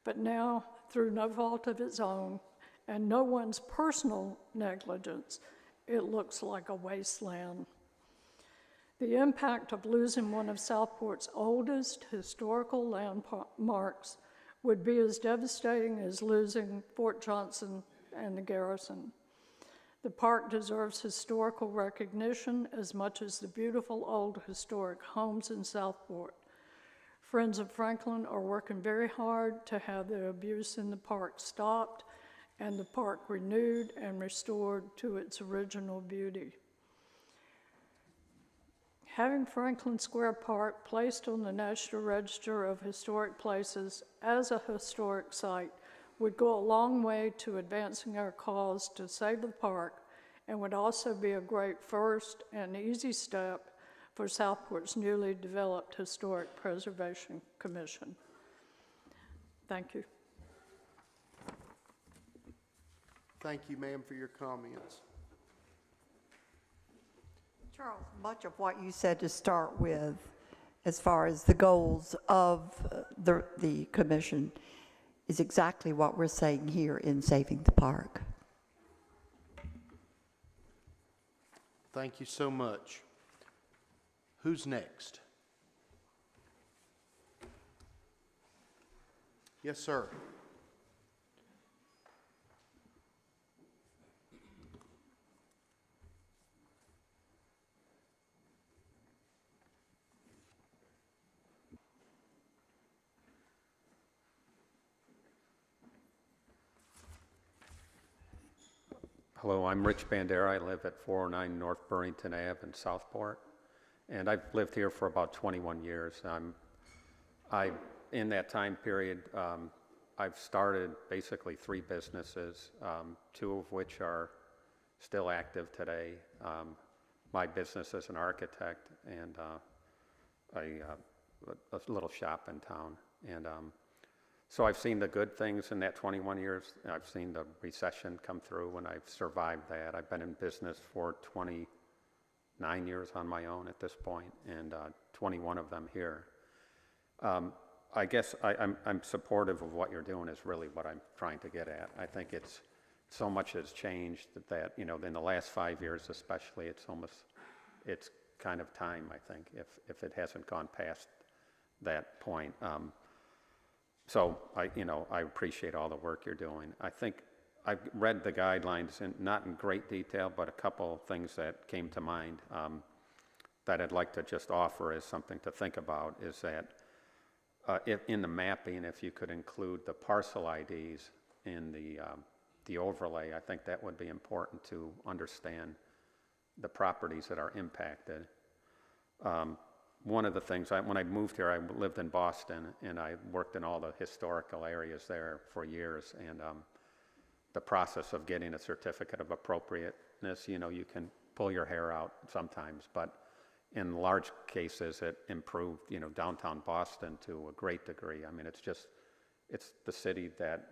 but now, through no fault of its own and no one's personal negligence, it looks like a wasteland. The impact of losing one of Southport's oldest historical landmarks would be as devastating as losing Fort Johnson and the garrison. The park deserves historical recognition as much as the beautiful old historic homes in Southport. Friends of Franklin are working very hard to have the abuse in the park stopped and the park renewed and restored to its original beauty. Having Franklin Square Park placed on the National Register of Historic Places as a historic site would go a long way to advancing our cause to save the park and would also be a great first and easy step for Southport's newly developed Historic Preservation Commission. Thank you. Thank you, ma'am, for your comments. Charles, much of what you said to start with, as far as the goals of the commission, is exactly what we're saying here in Saving the Park. Thank you so much. Who's next? Yes, sir. Hello, I'm Rich Bandera. I live at 409 North Burrington Ave in Southport, and I've lived here for about 21 years. In that time period, I've started basically 3 businesses, 2 of which are still active today. My business as an architect and a little shop in town. And so I've seen the good things in that 21 years. I've seen the recession come through, and I've survived that. I've been in business for 29 years on my own at this point, and 21 of them here. I guess I'm supportive of what you're doing is really what I'm trying to get at. I think it's so much has changed that you know, in the last 5 years especially, it's kind of time, I think, if it hasn't gone past that point. So I appreciate all the work you're doing. I think I've read the guidelines, and not in great detail, but a couple things that came to mind that I'd like to just offer as something to think about is that if in the mapping, if you could include the parcel IDs in the overlay, I think that would be important to understand the properties that are impacted. One of the things, when I moved here, I lived in Boston, and I worked in all the historical areas there for years, and the process of getting a certificate of appropriateness, you know, you can pull your hair out sometimes, but in large cases, it improved, you know, downtown Boston to a great degree. I mean, it's the city that,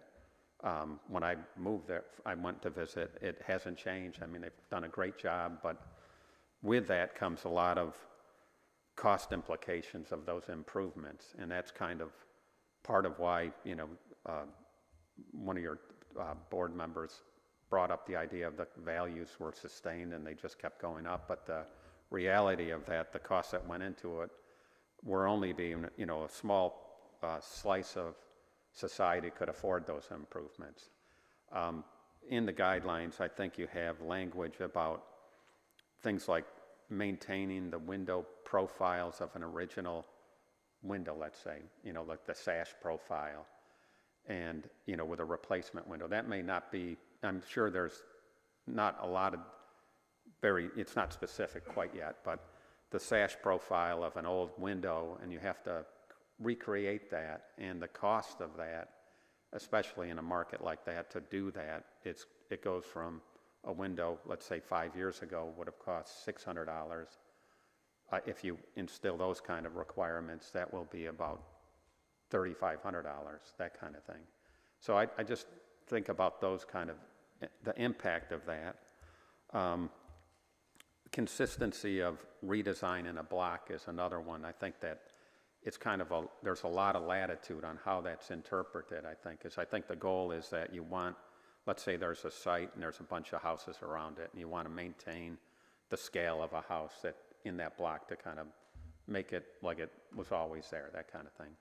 when I moved there, I went to visit, it hasn't changed. I mean, they've done a great job, but with that comes a lot of cost implications of those improvements, and that's kind of part of why, you know, one of your board members brought up the idea of the values were sustained and they just kept going up, but the reality of that, the costs that went into it, were only being, you know, a small slice of society could afford those improvements. In the guidelines, I think you have language about things like maintaining the window profiles of an original window, let's say, you know, like the sash profile, and, you know, with a replacement window. That may not be, I'm sure there's not a lot of it's not specific quite yet, but the sash profile of an old window, and you have to recreate that, and the cost of that, especially in a market like that, to do that, it goes from a window, let's say 5 years ago, would have cost $600. If you instill those kind of requirements, that will be about $3,500, that kind of thing. So I just think about those kind of, the impact of that. Consistency of redesign in a block is another one. I think that it's kind of there's a lot of latitude on how that's interpreted, I think the goal is that you want, let's say there's a site and there's a bunch of houses around it, and you want to maintain the scale of a house that in that block to kind of make it like it was always there, that kind of thing.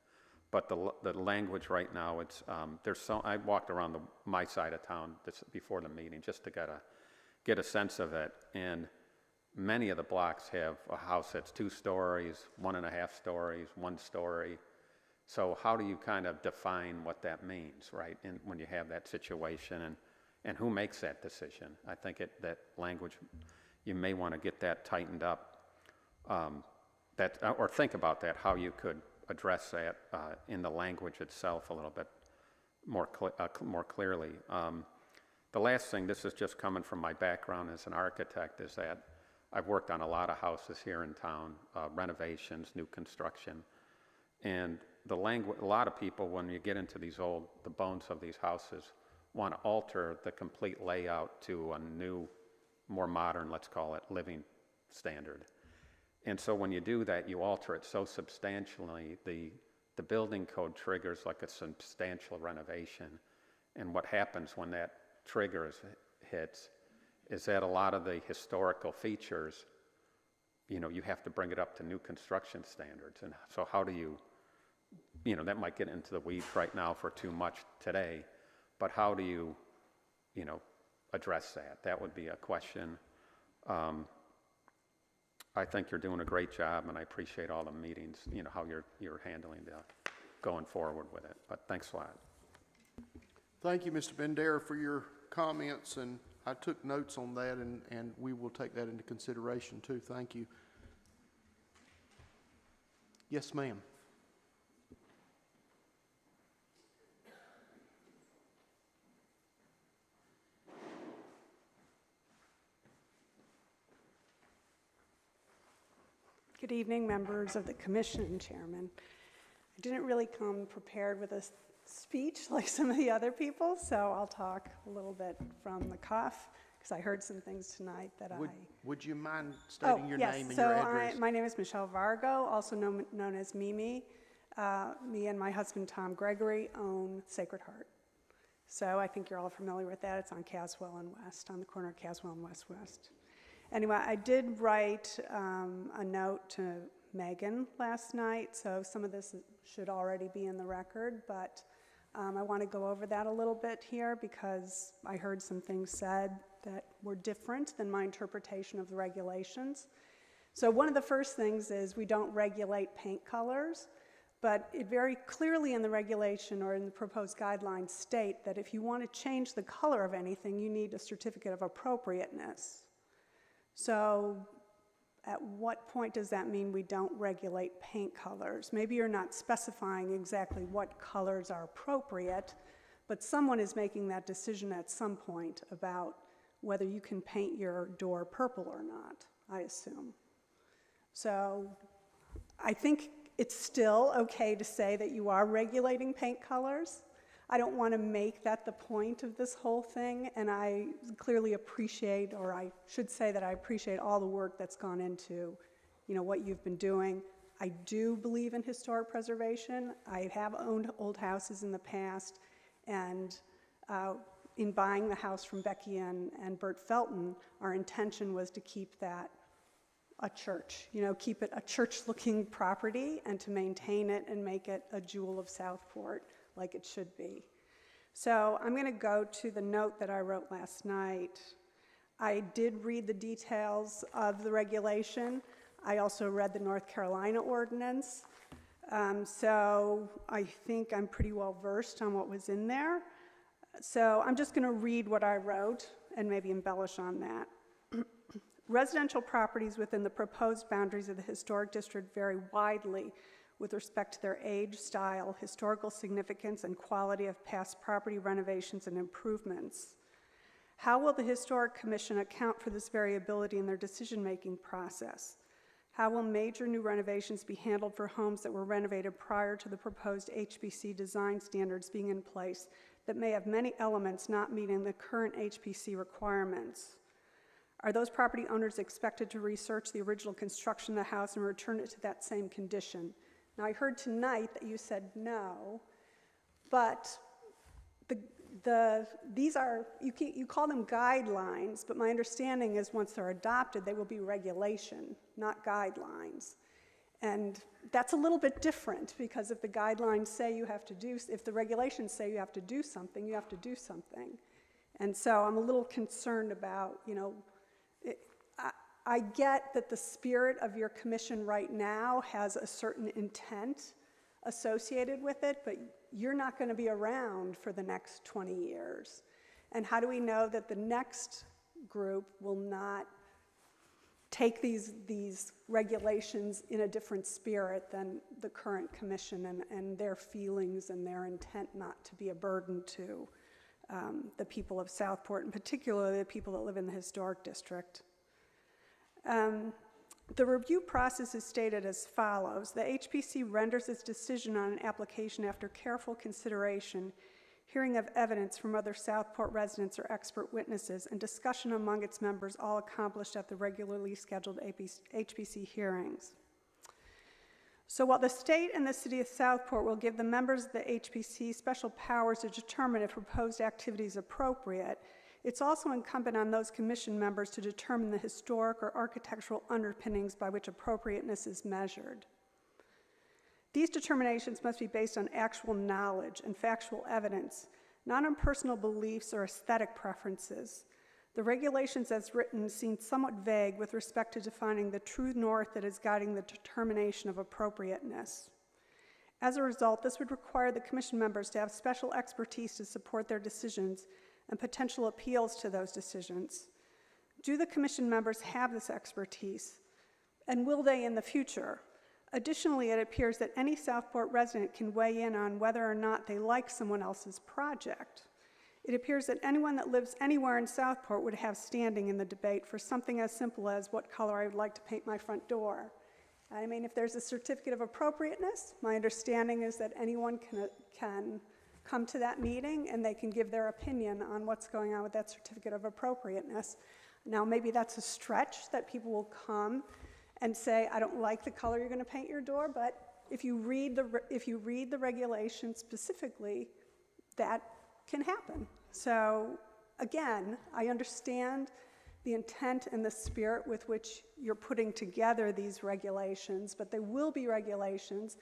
But the language right now, it's I walked around my side of town before the meeting just to get a sense of it, and many of the blocks have a house that's 2 stories, 1.5 stories, 1 story. So how do you kind of define what that means, right? And when you have that situation, and who makes that decision? I think that language, you may want to get that tightened up, or think about that, how you could address that in the language itself a little bit more clearly. The last thing, this is just coming from my background as an architect, is that I've worked on a lot of houses here in town, renovations, new construction, and a lot of people, when you get into the bones of these houses, want to alter the complete layout to a new, more modern, let's call it, living standard. And so when you do that, you alter it so substantially, the building code triggers like a substantial renovation. And what happens when that trigger hits is that a lot of the historical features, you know, you have to bring it up to new construction standards. And so how do you know, that might get into the weeds right now for too much today, but how do you know, address that? That would be a question. I think you're doing a great job, and I appreciate all the meetings, you know, how you're handling going forward with it. But thanks a lot. Thank you, Mr. Bendera, for your comments, and I took notes on that, and we will take that into consideration too. Thank you. Yes, ma'am. Good evening, members of the commission and chairman. I didn't really come prepared with a speech like some of the other people, so I'll talk a little bit from the cuff, because I heard some things tonight that Would you mind stating your name and so your address? my name is Michelle Vargo, also known as Mimi. Me and my husband, Tom Gregory, own Sacred Heart. So I think you're all familiar with that. It's on Caswell and West, on the corner of Caswell and West. Anyway, I did write a note to Megan last night, so some of this should already be in the record, but I want to go over that a little bit here because I heard some things said that were different than my interpretation of the regulations. So one of the first things is we don't regulate paint colors, but it very clearly in the regulation or in the proposed guidelines state that if you want to change the color of anything, you need a certificate of appropriateness. So at what point does that mean we don't regulate paint colors? Maybe you're not specifying exactly what colors are appropriate, but someone is making that decision at some point about whether you can paint your door purple or not, I assume. So I think it's still okay to say that you are regulating paint colors. I don't want to make that the point of this whole thing, and I clearly appreciate, or I should say that I appreciate all the work that's gone into, what you've been doing. I do believe in historic preservation. I have owned old houses in the past, and in buying the house from Becky and Bert Felton, our intention was to keep that a church, keep it a church-looking property and to maintain it and make it a jewel of Southport like it should be. So I'm going to go to the note that I wrote last night. I did read the details of the regulation. I also read the North Carolina ordinance. So I think I'm pretty well versed on what was in there. So I'm just going to read what I wrote and maybe embellish on that. Residential properties within the proposed boundaries of the historic district vary widely with respect to their age, style, historical significance, and quality of past property renovations and improvements. How will the Historic Commission account for this variability in their decision-making process? How will major new renovations be handled for homes that were renovated prior to the proposed HPC design standards being in place that may have many elements not meeting the current HPC requirements? Are those property owners expected to research the original construction of the house and return it to that same condition? Now, I heard tonight that you said no, but these are, you call them guidelines, but my understanding is once they're adopted, they will be regulation, not guidelines. And that's a little bit different because if the guidelines say you have to do, if the regulations say you have to do something, you have to do something. And so I'm a little concerned about, I get that the spirit of your commission right now has a certain intent associated with it, but you're not going to be around for the next 20 years. And how do we know that the next group will not take these regulations in a different spirit than the current commission and their feelings and their intent not to be a burden to the people of Southport, and particularly the people that live in the historic district? The review process is stated as follows. The HPC renders its decision on an application after careful consideration, hearing of evidence from other Southport residents or expert witnesses, and discussion among its members, all accomplished at the regularly scheduled HPC hearings. So while the state and the city of Southport will give the members of the HPC special powers to determine if proposed activity is appropriate, it's also incumbent on those commission members to determine the historic or architectural underpinnings by which appropriateness is measured. These determinations must be based on actual knowledge and factual evidence, not on personal beliefs or aesthetic preferences. The regulations as written seem somewhat vague with respect to defining the true north that is guiding the determination of appropriateness. As a result, this would require the commission members to have special expertise to support their decisions and potential appeals to those decisions. Do the commission members have this expertise? And will they in the future? Additionally, it appears that any Southport resident can weigh in on whether or not they like someone else's project. It appears that anyone that lives anywhere in Southport would have standing in the debate for something as simple as what color I would like to paint my front door. I mean, if there's a certificate of appropriateness, my understanding is that anyone can come to that meeting and they can give their opinion on what's going on with that certificate of appropriateness. Now, maybe that's a stretch that people will come and say, I don't like the color you're going to paint your door, but if you read the regulation specifically, that can happen. So again, I understand the intent and the spirit with which you're putting together these regulations, but there will be regulations,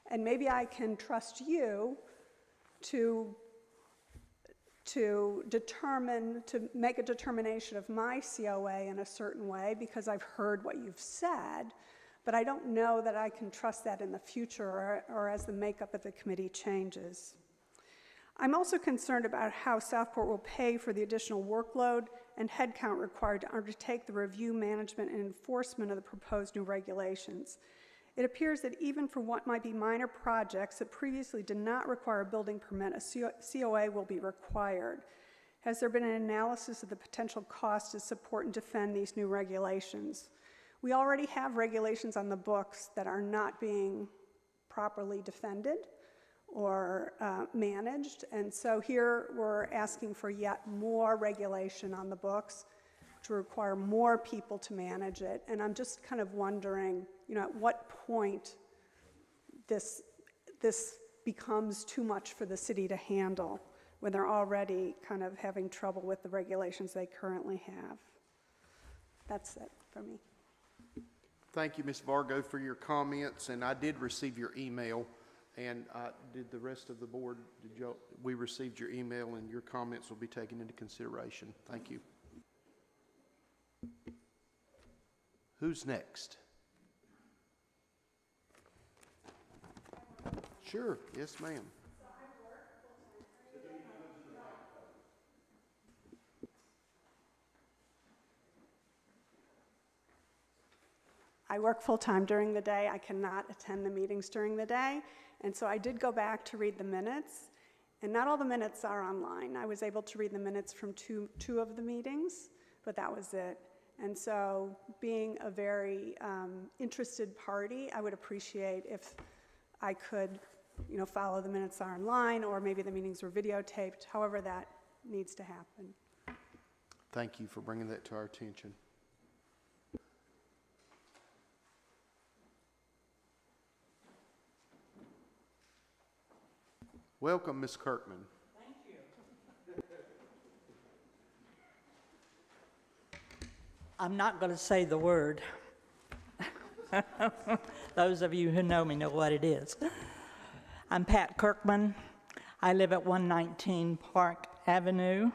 and maybe I can trust you to make a determination of my COA in a certain way because I've heard what you've said, but I don't know that I can trust that in the future or as the makeup of the committee changes. I'm also concerned about how Southport will pay for the additional workload and headcount required to undertake the review, management, and enforcement of the proposed new regulations. It appears that even for what might be minor projects that previously did not require a building permit, a COA will be required. Has there been an analysis of the potential cost to support and defend these new regulations? We already have regulations on the books that are not being properly defended or managed, and so here we're asking for yet more regulation on the books to require more people to manage it, and I'm just kind of wondering, at what point this becomes too much for the city to handle when they're already kind of having trouble with the regulations they currently have. That's it for me. Thank you, Ms. Vargo, for your comments, and I did receive your email, and did the rest of the board, we received your email, and your comments will be taken into consideration. Thank you. Who's next? Sure, yes, ma'am. I work full-time during the day. I cannot attend the meetings during the day, and so I did go back to read the minutes, and not all the minutes are online. I was able to read the minutes from two of the meetings, but that was it. And so, being a very interested party, I would appreciate if I could, follow the minutes are online, or maybe the meetings were videotaped, however that needs to happen. Thank you for bringing that to our attention. Welcome, Ms. Kirkman. Thank you. I'm not going to say the word. Those of you who know me know what it is. I'm Pat Kirkman. I live at 119 Park Avenue.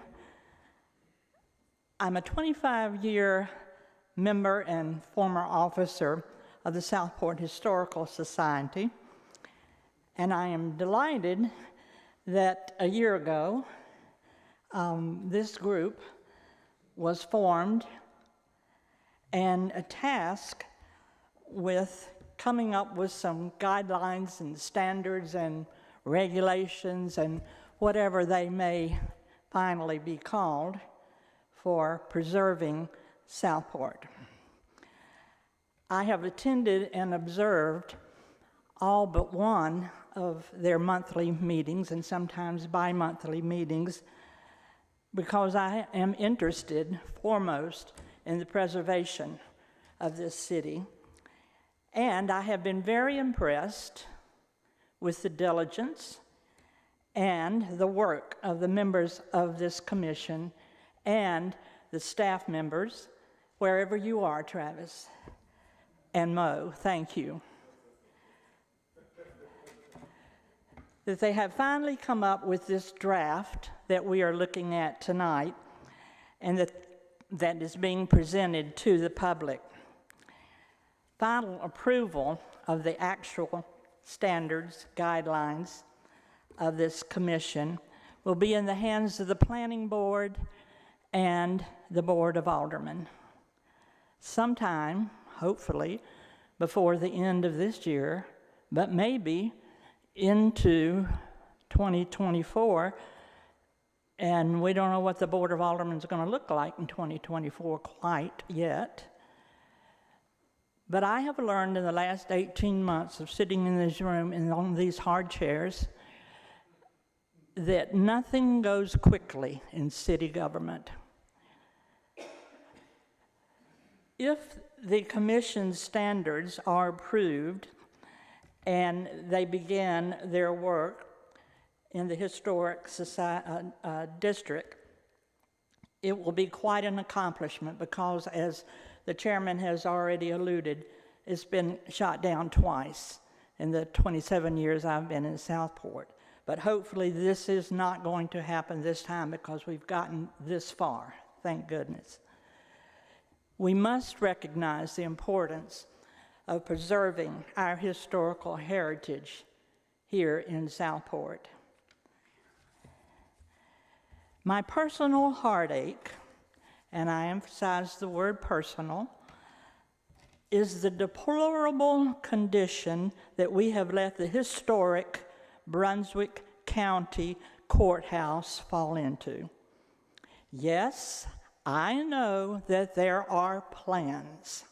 I'm a 25-year member and former officer of the Southport Historical Society, and I am delighted that a year ago this group was formed and tasked with coming up with some guidelines and standards and regulations and whatever they may finally be called for preserving Southport. I have attended and observed all but one of their monthly meetings and sometimes bi-monthly meetings because I am interested foremost in the preservation of this city. And I have been very impressed with the diligence and the work of the members of this commission and the staff members, wherever you are, Travis and Mo, thank you. That they have finally come up with this draft that we are looking at tonight and that is being presented to the public. Final approval of the actual standards, guidelines of this commission will be in the hands of the Planning Board and the Board of Aldermen. Sometime, hopefully, before the end of this year, but maybe into 2024, and we don't know what the Board of Aldermen is going to look like in 2024 quite yet. But I have learned in the last 18 months of sitting in this room and on these hard chairs that nothing goes quickly in city government. If the commission's standards are approved and they begin their work in the historic district, it will be quite an accomplishment because, as the chairman has already alluded, it's been shot down twice in the 27 years I've been in Southport. But hopefully this is not going to happen this time because we've gotten this far, thank goodness. We must recognize the importance of preserving our historical heritage here in Southport. My personal heartache, and I emphasize the word personal, is the deplorable condition that we have let the historic Brunswick County Courthouse fall into. Yes, I know that there are plans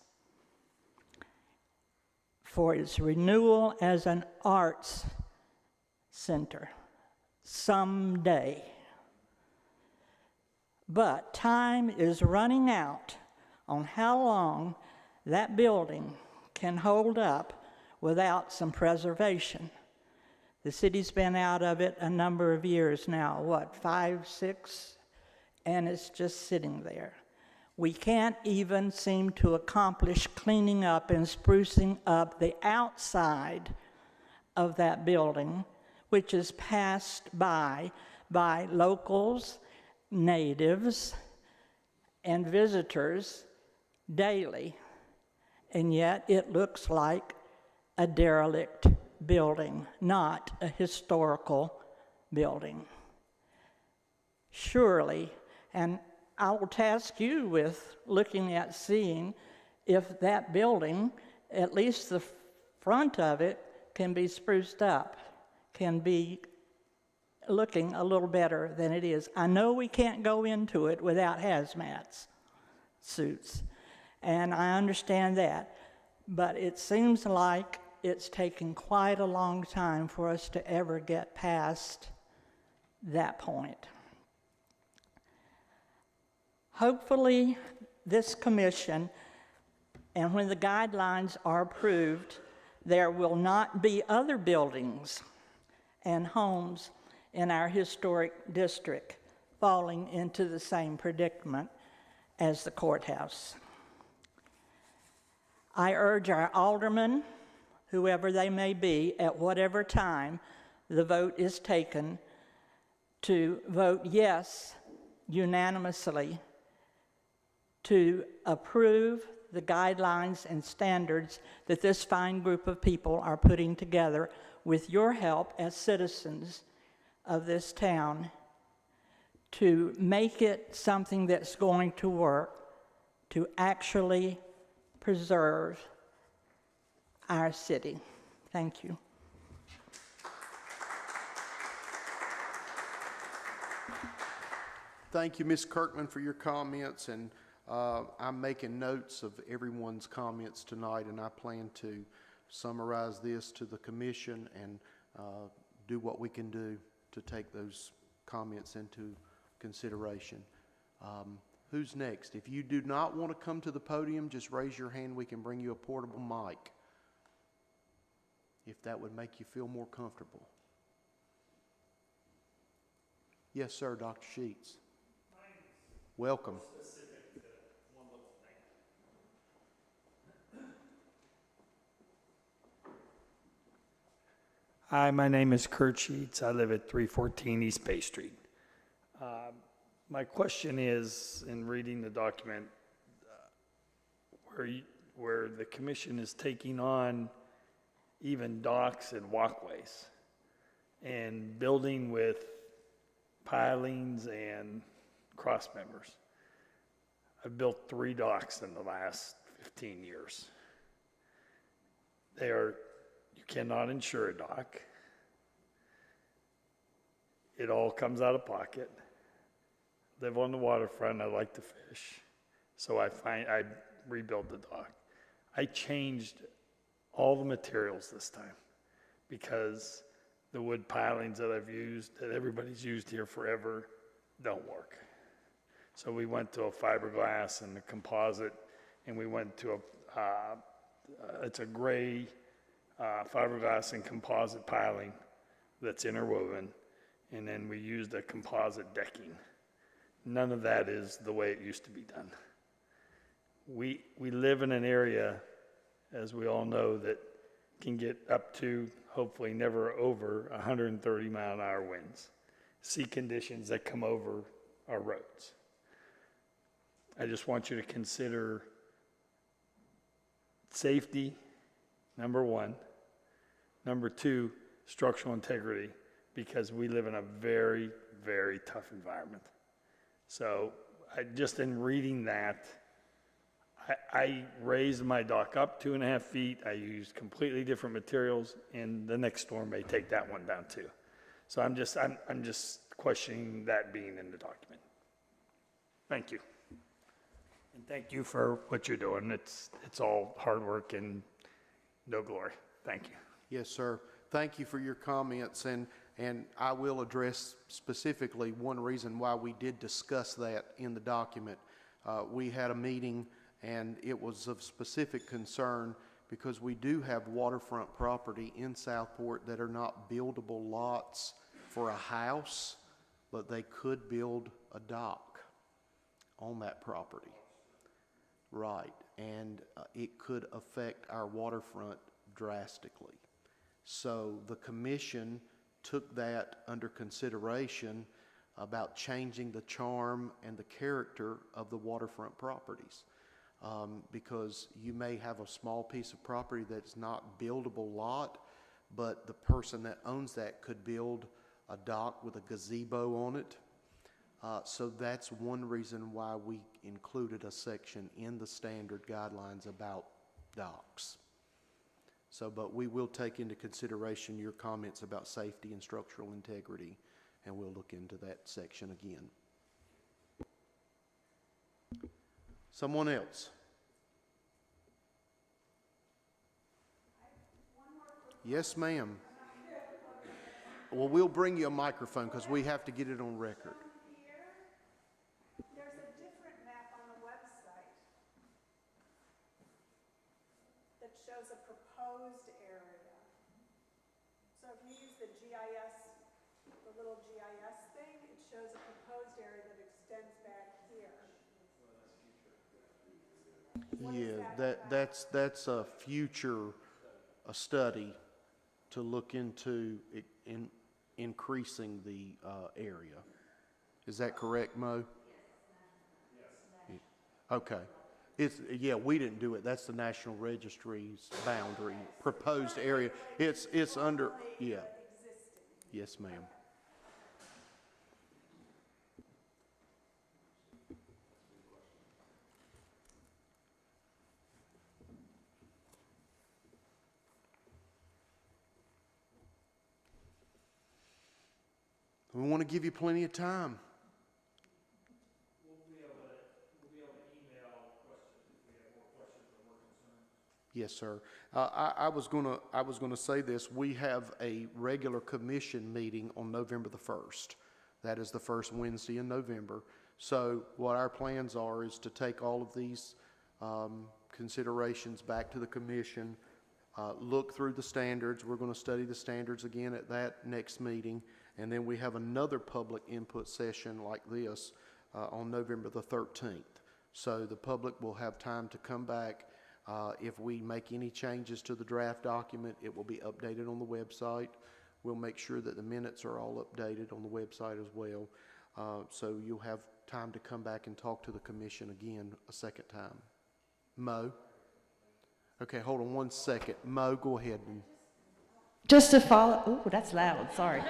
for its renewal as an arts center someday. But time is running out on how long that building can hold up without some preservation. The city's been out of it a number of years now, 5, 6, and it's just sitting there. We can't even seem to accomplish cleaning up and sprucing up the outside of that building, which is passed by locals, natives, and visitors daily. And yet it looks like a derelict building, not a historical building. Surely, and I will task you with looking at seeing if that building, at least the front of it, can be spruced up, can be looking a little better than it is. I know we can't go into it without hazmat suits, and I understand that, but it seems like it's taken quite a long time for us to ever get past that point. Hopefully, this commission, and when the guidelines are approved, there will not be other buildings and homes in our historic district falling into the same predicament as the courthouse. I urge our aldermen, whoever they may be, at whatever time the vote is taken, to vote yes unanimously to approve the guidelines and standards that this fine group of people are putting together with your help as citizens of this town to make it something that's going to work to actually preserve our city. Thank you. Thank you, Ms. Kirkman, for your comments, and I'm making notes of everyone's comments tonight, and I plan to summarize this to the commission and do what we can do to take those comments into consideration. Who's next? If you do not want to come to the podium, just raise your hand. We can bring you a portable mic, if that would make you feel more comfortable. Yes, sir, Dr. Sheets. Welcome. Hi, my name is Kurt Sheets. I live at 314 East Bay Street. My question is, in reading the document, where the commission is taking on even docks and walkways and building with pilings and cross members. I've built 3 docks in the last 15 years. You cannot insure a dock. It all comes out of pocket. Live on the waterfront, I like to fish. So I rebuilt the dock. I changed all the materials this time because the wood pilings that I've used, that everybody's used here forever, don't work. So we went to a fiberglass and a composite, and we went to it's a gray fiberglass and composite piling that's interwoven, and then we used a composite decking. None of that is the way it used to be done. We live in an area, as we all know, that can get up to, hopefully never over, 130-mile-an-hour winds. Sea conditions that come over our roads. I just want you to consider safety, number one. Number two, structural integrity, because we live in a very, very tough environment. So just in reading that, I raised my dock up 2.5 feet. I used completely different materials, and the next storm may take that one down too. So I'm just questioning that being in the document. Thank you. And thank you for what you're doing. It's all hard work and no glory. Thank you. Yes, sir. Thank you for your comments, and I will address specifically one reason why we did discuss that in the document. We had a meeting, and it was of specific concern because we do have waterfront property in Southport that are not buildable lots for a house, but they could build a dock on that property. Right, and it could affect our waterfront drastically. So the commission took that under consideration about changing the charm and the character of the waterfront properties. Because you may have a small piece of property that's not buildable lot, but the person that owns that could build a dock with a gazebo on it. So that's one reason why we included a section in the standard guidelines about docks. So, but we will take into consideration your comments about safety and structural integrity, and we'll look into that section again. Someone else? Yes, ma'am. Well, we'll bring you a microphone because we have to get it on record. There's a different map on the website that shows a proposed area. So if you use the GIS, the little GIS thing, it shows a proposed area that extends back here. Yeah, that's a future study to look into increasing the area. Is that correct, Mo? Yes. Okay. Yeah, we didn't do it. That's the National Registry's boundary, proposed area. It's under, yeah. Yes, ma'am. We want to give you plenty of time. We'll be able to email questions if we have more questions or more concerns. Yes, sir. I was gonna say this. We have a regular commission meeting on November the 1st. That is the first Wednesday in November. So what our plans are is to take all of these considerations back to the commission, look through the standards. We're going to study the standards again at that next meeting. And then we have another public input session like this on November the 13th. So the public will have time to come back. If we make any changes to the draft document, it will be updated on the website. We'll make sure that the minutes are all updated on the website as well. So you'll have time to come back and talk to the commission again a second time. Mo? Okay, hold on one second. Mo, go ahead. Just to follow, oh, that's loud, sorry.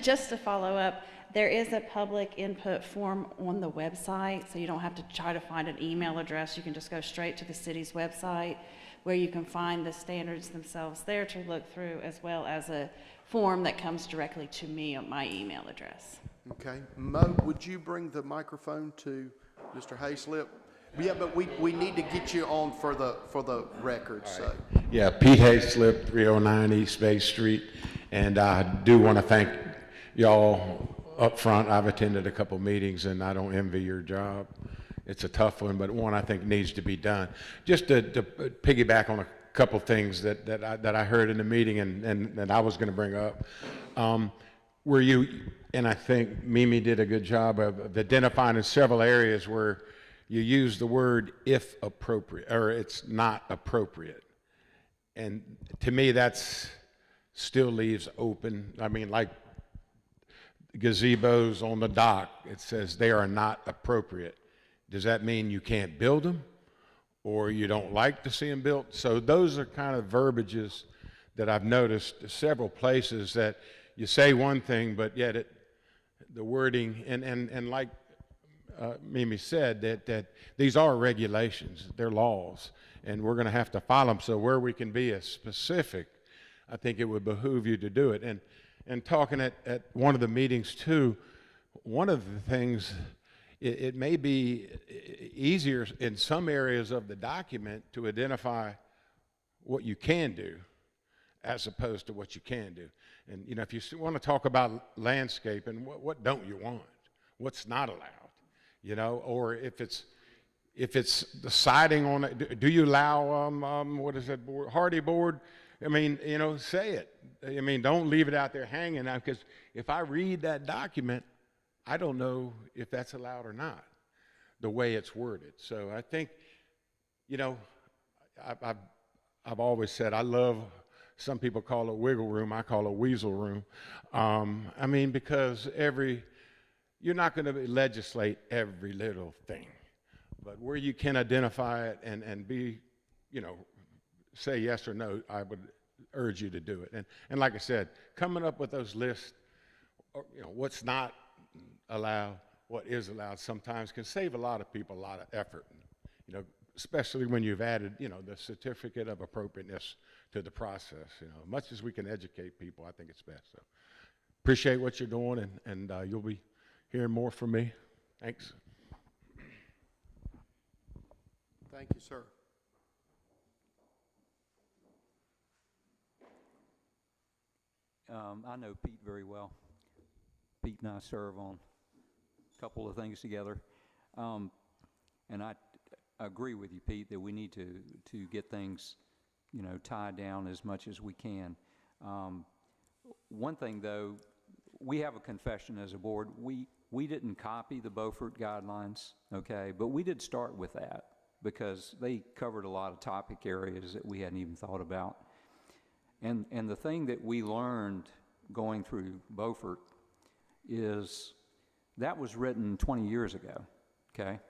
Just to follow up, there is a public input form on the website, so you don't have to try to find an email address. You can just go straight to the city's website where you can find the standards themselves there to look through, as well as a form that comes directly to me on my email address. Okay. Mo, would you bring the microphone to Mr. Hayslip? Yeah, but we need to get you on for the record. Right. So. Yeah, Pete Hayslip, 309 East Bay Street, and I do want to thank y'all up front. I've attended a couple meetings, and I don't envy your job. It's a tough one, but one I think needs to be done. Just to piggyback on a couple things that I heard in the meeting and that I was going to bring up. Where you, and I think Mimi did a good job of identifying in several areas where you use the word if appropriate, or it's not appropriate. And to me, that's still leaves open. I mean, like gazebos on the dock, it says they are not appropriate. Does that mean you can't build them, or you don't like to see them built? So those are kind of verbiages that I've noticed several places that you say one thing, but yet the wording, and like Mimi said, that these are regulations, they're laws, and we're going to have to follow them. So where we can be as specific, I think it would behoove you to do it. And talking at one of the meetings too, one of the things, it may be easier in some areas of the document to identify what you can do as opposed to what you can do. And you know, if you want to talk about landscaping, what don't you want? What's not allowed? You know, or if it's the siding on it, do you allow what is that board, hardy board? I mean, you know, say it. I mean, don't leave it out there hanging out, because if I read that document, I don't know if that's allowed or not, the way it's worded. So I think, you know, I've always said I love, some people call it wiggle room, I call it weasel room. I mean, because you're not going to legislate every little thing, but where you can identify it and be, you know, say yes or no, I would urge you to do it. And like I said, coming up with those lists, or, you know, what's not allowed, what is allowed, sometimes can save a lot of people a lot of effort. You know, especially when you've added, you know, the certificate of appropriateness to the process. You know, much as we can educate people, I think it's best. So appreciate what you're doing, and you'll be hearing more from me. Thanks. Thank you, sir. I know Pete very well. Pete and I serve on a couple of things together. And I agree with you, Pete, that we need to get things, you know, tied down as much as we can. One thing, though, we have a confession as a board. We didn't copy the Beaufort guidelines, okay, but we did start with that because they covered a lot of topic areas that we hadn't even thought about. And the thing that we learned going through Beaufort is that was written 20 years ago, okay?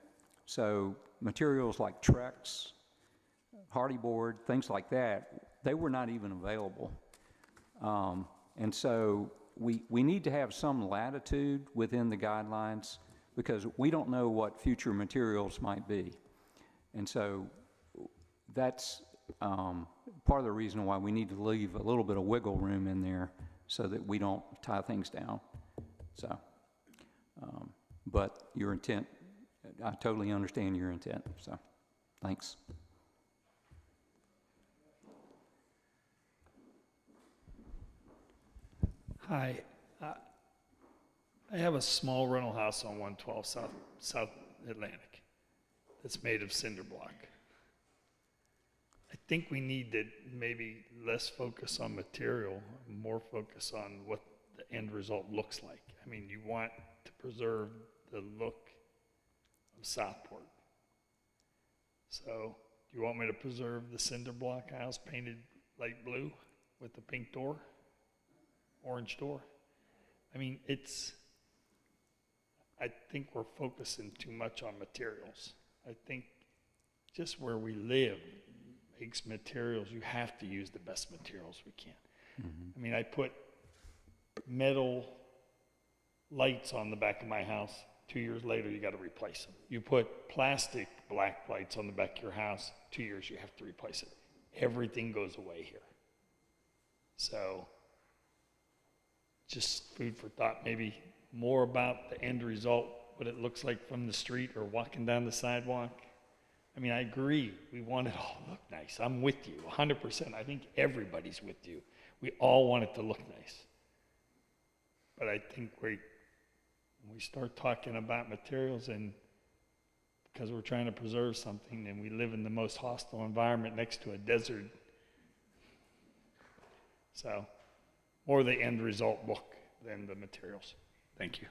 So materials like Trex, hardy board, things like that, they were not even available. And so we need to have some latitude within the guidelines because we don't know what future materials might be. And so that's part of the reason why we need to leave a little bit of wiggle room in there so that we don't tie things down. So, but your intent, I totally understand your intent, so thanks. Hi. I have a small rental house on 112 South Atlantic that's made of cinder block. I think we need to maybe less focus on material, more focus on what the end result looks like. I mean, you want to preserve the look of Southport. So, do you want me to preserve the cinder block house painted light blue with the pink door, orange door? I mean, I think we're focusing too much on materials. I think just where we live makes materials, you have to use the best materials we can. Mm-hmm. I mean, I put metal lights on the back of my house. 2 years later, you got to replace them. You put plastic black lights on the back of your house. 2 years, you have to replace it. Everything goes away here. So, just food for thought, maybe more about the end result, what it looks like from the street or walking down the sidewalk. I mean, I agree. We want it all to look nice. I'm with you 100%. I think everybody's with you. We all want it to look nice. But I think when we start talking about materials, and because we're trying to preserve something and we live in the most hostile environment next to a desert, so more the end result look than the materials. Thank you.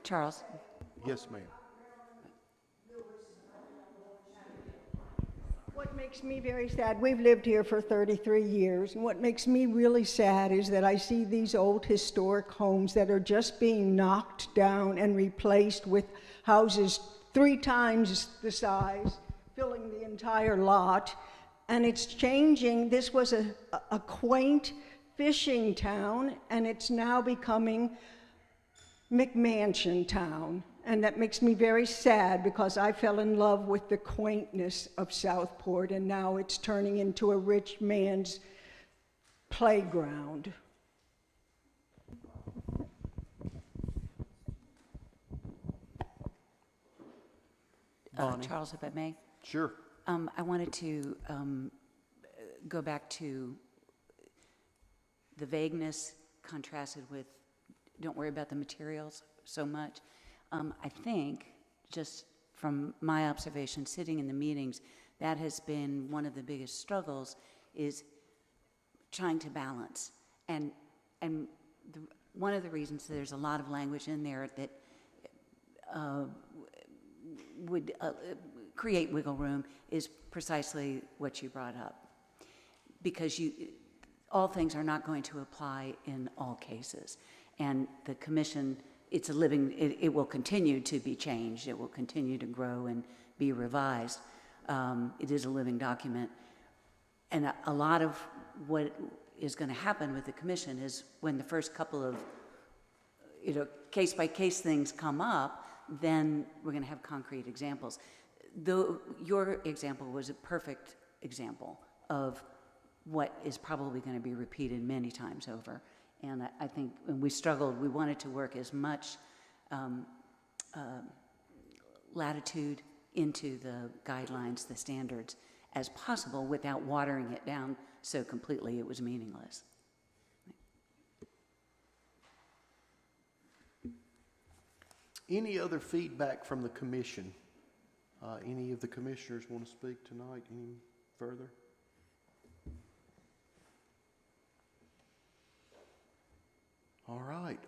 Charles. Yes, ma'am. What makes me very sad, we've lived here for 33 years, and what makes me really sad is that I see these old historic homes that are just being knocked down and replaced with houses 3 times the size, filling the entire lot. And it's changing. This was a quaint fishing town, and it's now becoming McMansion Town. And that makes me very sad because I fell in love with the quaintness of Southport, and now it's turning into a rich man's playground. Charles, if I may? Sure. I wanted to go back to the vagueness contrasted with don't worry about the materials so much. I think, just from my observation sitting in the meetings, that has been one of the biggest struggles, is trying to balance. And one of the reasons there's a lot of language in there that would create wiggle room is precisely what you brought up. Because all things are not going to apply in all cases. And the commission, it's a living, it will continue to be changed. It will continue to grow and be revised. It is a living document. And a lot of what is going to happen with the commission is when the first couple of, case-by-case things come up, then we're going to have concrete examples. Though your example was a perfect example of what is probably going to be repeated many times over. And I think when we struggled, we wanted to work as much latitude into the guidelines, the standards, as possible without watering it down so completely it was meaningless. Any other feedback from the commission? Any of the commissioners want to speak tonight any further? All right,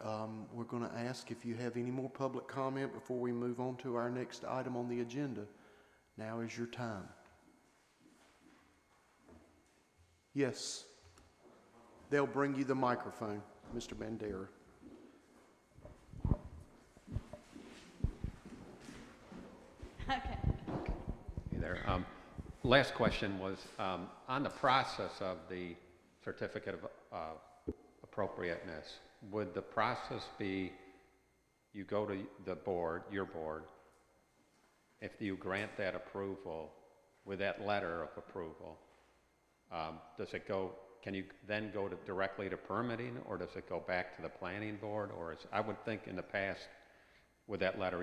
we're going to ask if you have any more public comment before we move on to our next item on the agenda. Now is your time. Yes, they'll bring you the microphone, Mr. Bandera. Okay. Hey there. Last question was on the process of the certificate of appropriateness. Would the process be you go to the board, your board, if you grant that approval with that letter of approval, does it go, can you then go directly to permitting, or does it go back to the planning board? Or I would think in the past with that letter,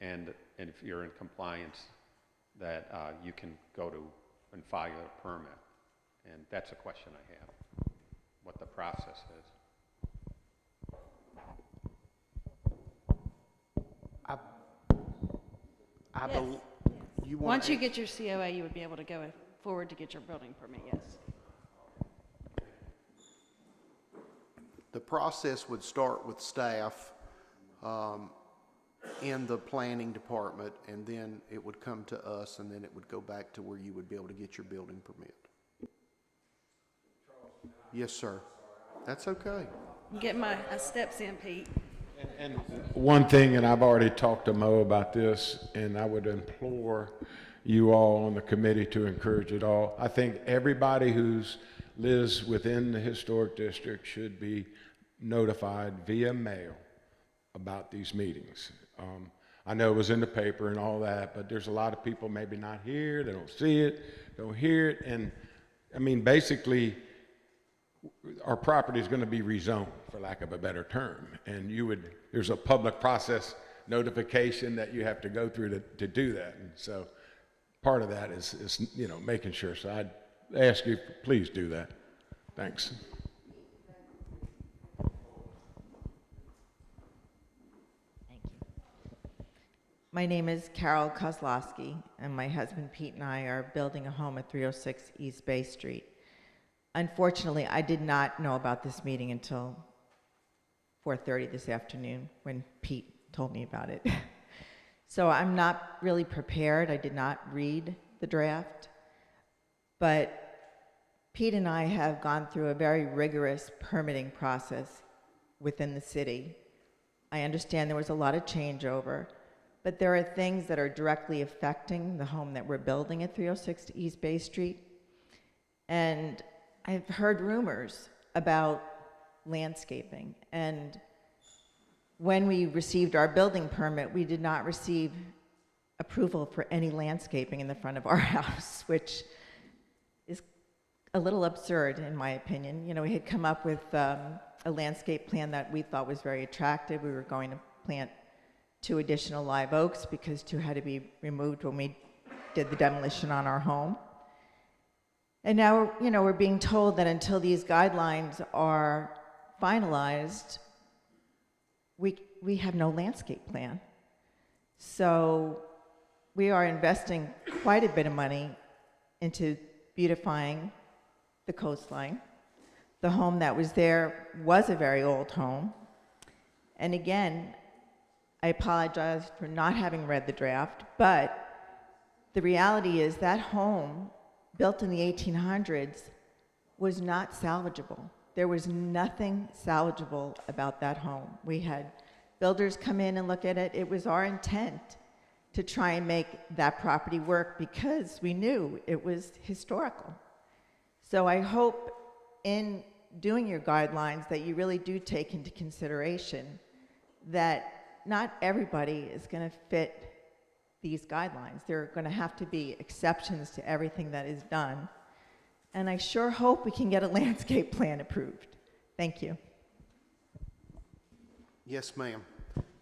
and if you're in compliance, that you can go to and file a permit. And that's a question I have, what the process is. Once you get your COA, you would be able to go forward to get your building permit, yes. The process would start with staff in the planning department, and then it would come to us, and then it would go back to where you would be able to get your building permit. Yes, sir. That's okay. Get my steps in, Pete. And one thing, and I've already talked to Mo about this, and I would implore you all on the committee to encourage it all. I think everybody who's lives within the historic district should be notified via mail about these meetings. I know it was in the paper and all that, but there's a lot of people maybe not here, they don't see it, don't hear it, and I mean, basically, our property is going to be rezoned, for lack of a better term, and there's a public process notification that you have to go through to do that, and so part of that is making sure. So I'd ask you, please do that. Thanks. Thank you. My name is Carol Kozlowski, and my husband Pete and I are building a home at 306 East Bay Street. Unfortunately, I did not know about this meeting until 4:30 this afternoon when Pete told me about it. So I'm not really prepared. I did not read the draft. But Pete and I have gone through a very rigorous permitting process within the city. I understand there was a lot of changeover, but there are things that are directly affecting the home that we're building at 306 East Bay Street. And I've heard rumors about landscaping. And when we received our building permit, we did not receive approval for any landscaping in the front of our house, which is a little absurd in my opinion. You know, we had come up with a landscape plan that we thought was very attractive. We were going to plant 2 additional live oaks because 2 had to be removed when we did the demolition on our home. And now, you know, we're being told that until these guidelines are finalized, we have no landscape plan. So we are investing quite a bit of money into beautifying the coastline. The home that was there was a very old home. And again, I apologize for not having read the draft, but the reality is that home, built in the 1800s, was not salvageable. There was nothing salvageable about that home. We had builders come in and look at it. It was our intent to try and make that property work because we knew it was historical. So I hope in doing your guidelines that you really do take into consideration that not everybody is going to fit these guidelines. There are going to have to be exceptions to everything that is done. And I sure hope we can get a landscape plan approved. Thank you. Yes, ma'am.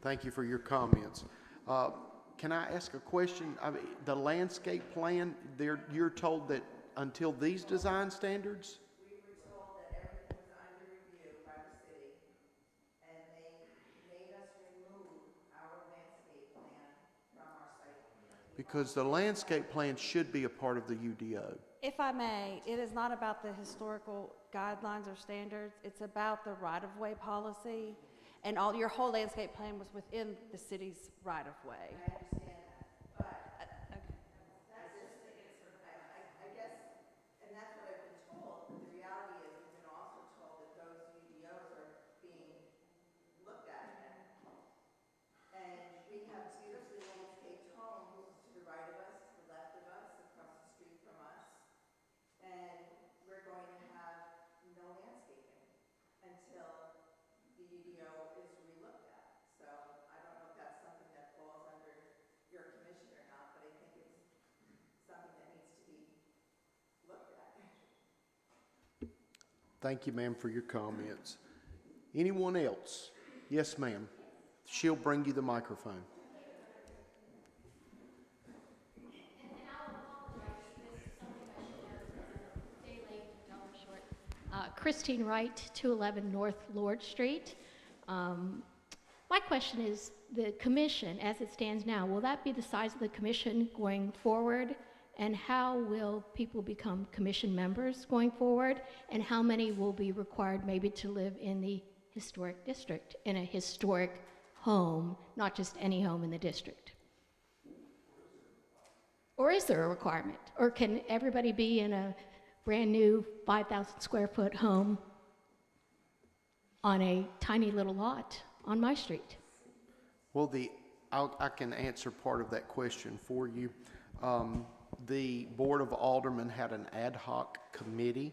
Thank you for your comments. Can I ask a question? I mean, the landscape plan, you're told that until these design standards? We were told that everything was under review by the city, and they made us remove our landscape plan from our site. Because the landscape plan should be a part of the UDO. If I may, it is not about the historical guidelines or standards. It's about the right-of-way policy, and your whole landscape plan was within the city's right-of-way. I understand that, but I just think it's, I guess, and that's what I've been told, but the reality is we've been also told that those UDOs are being looked at again. And we have beautifully landscaped homes to the right of us, to the left of us, across the street from us. And we're going to have no landscaping until the UDO is relooked at. So I don't know if that's something that falls under your commission or not, but I think it's something that needs to be looked at. Thank you, ma'am, for your comments. Anyone else? Yes, ma'am. She'll bring you the microphone. Christine Wright, 211 North Lord Street. My question is, the commission, as it stands now, will that be the size of the commission going forward? And how will people become commission members going forward? And how many will be required maybe to live in the historic district, in a historic home, not just any home in the district? Or is there a requirement? Or can everybody be in a brand new 5,000 square foot home on a tiny little lot on my street? Well, I can answer part of that question for you. The Board of Aldermen had an ad hoc committee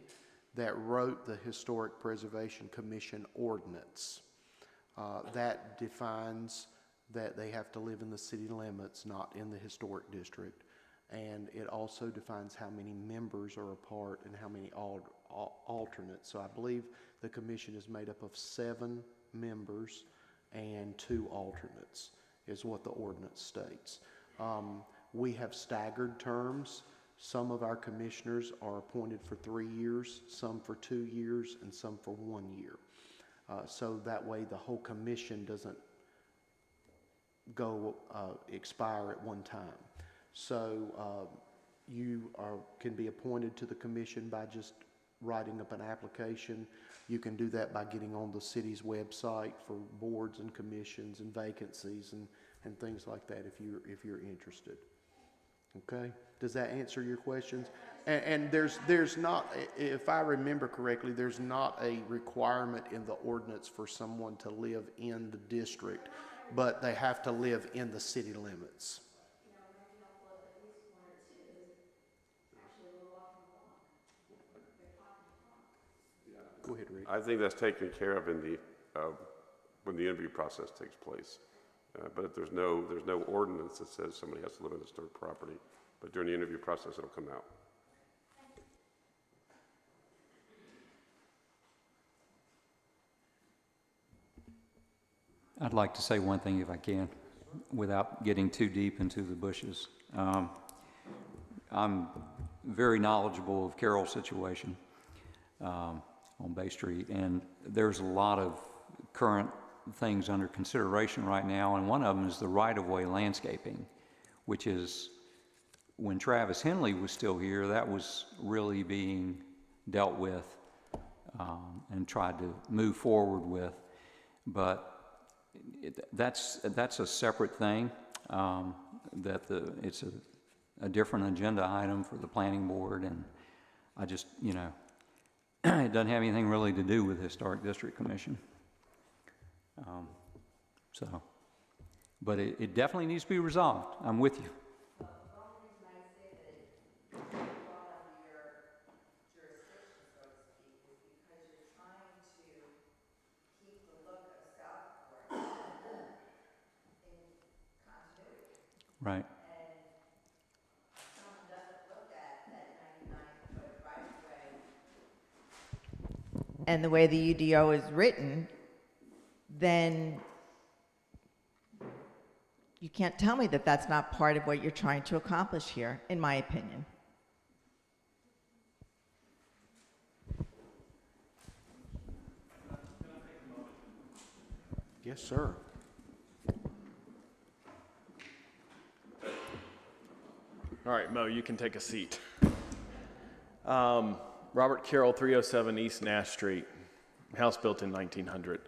that wrote the Historic Preservation Commission ordinance. That defines that they have to live in the city limits, not in the historic district. And it also defines how many members are a part and how many alternates. So I believe the commission is made up of 7 members and 2 alternates, is what the ordinance states. We have staggered terms. Some of our commissioners are appointed for 3 years, some for 2 years, and some for 1 year. So that way the whole commission doesn't go expire at one time. So you can be appointed to the commission by just writing up an application. You can do that by getting on the city's website for boards and commissions and vacancies and things like that if you're interested. Okay, does that answer your questions? And there's not, if I remember correctly, there's not a requirement in the ordinance for someone to live in the district, but they have to live in the city limits. Go ahead, Rick. I think that's taken care of in the, when the interview process takes place. But there's no ordinance that says somebody has to live in a historic property. But during the interview process, it'll come out. I'd like to say one thing if I can, without getting too deep into the bushes. I'm very knowledgeable of Carroll's situation on Bay Street, and there's a lot of current things under consideration right now, and one of them is the right-of-way landscaping, which is, when Travis Henley was still here, that was really being dealt with and tried to move forward with. But that's a separate thing. It's a different agenda item for the planning board, and I just, you know, it doesn't have anything really to do with the Historic District Commission. But it definitely needs to be resolved. I'm with you. Right. And the way the UDO is written, then you can't tell me that that's not part of what you're trying to accomplish here, in my opinion. Yes, sir. All right, Mo, you can take a seat. Robert Carroll, 307 East Nash Street, house built in 1900.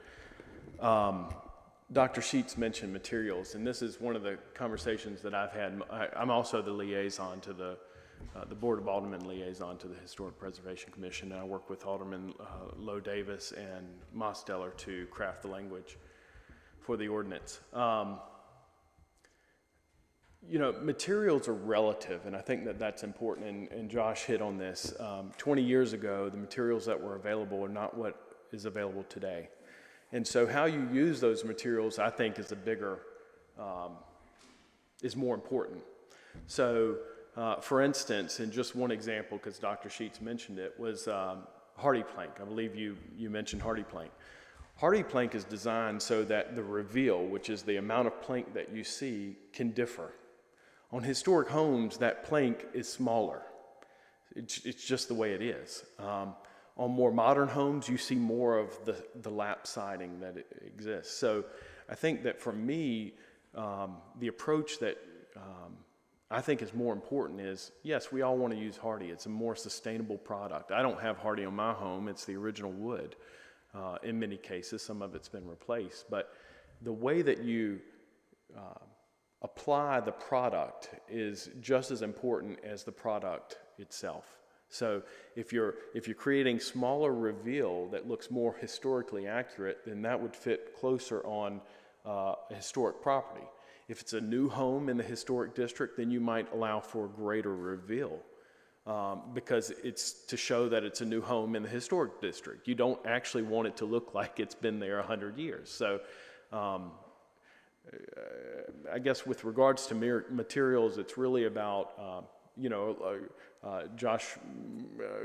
Dr. Sheets mentioned materials, and this is one of the conversations that I've had. I'm also the liaison to the Board of Aldermen liaison to the Historic Preservation Commission, and I work with Alderman Lowe Davis and Mosteller to craft the language for the ordinance. You know, materials are relative, and I think that that's important, and Josh hit on this. 20 years ago, the materials that were available are not what is available today. And so how you use those materials, I think, is is more important. So, for instance, and just one example, because Dr. Sheets mentioned it, was hardy plank. I believe you mentioned hardy plank. Hardy plank is designed so that the reveal, which is the amount of plank that you see, can differ. On historic homes, that plank is smaller. It's just the way it is. On more modern homes, you see more of the lap siding that exists. So I think that for me, the approach that I think is more important is, yes, we all want to use hardy. It's a more sustainable product. I don't have hardy on my home. It's the original wood. In many cases, some of it's been replaced. But the way that you apply the product is just as important as the product itself. So if you're creating smaller reveal that looks more historically accurate, then that would fit closer on a historic property. If it's a new home in the historic district, then you might allow for greater reveal because it's to show that it's a new home in the historic district. You don't actually want it to look like it's been there 100 years. So I guess with regards to materials, it's really about, Josh,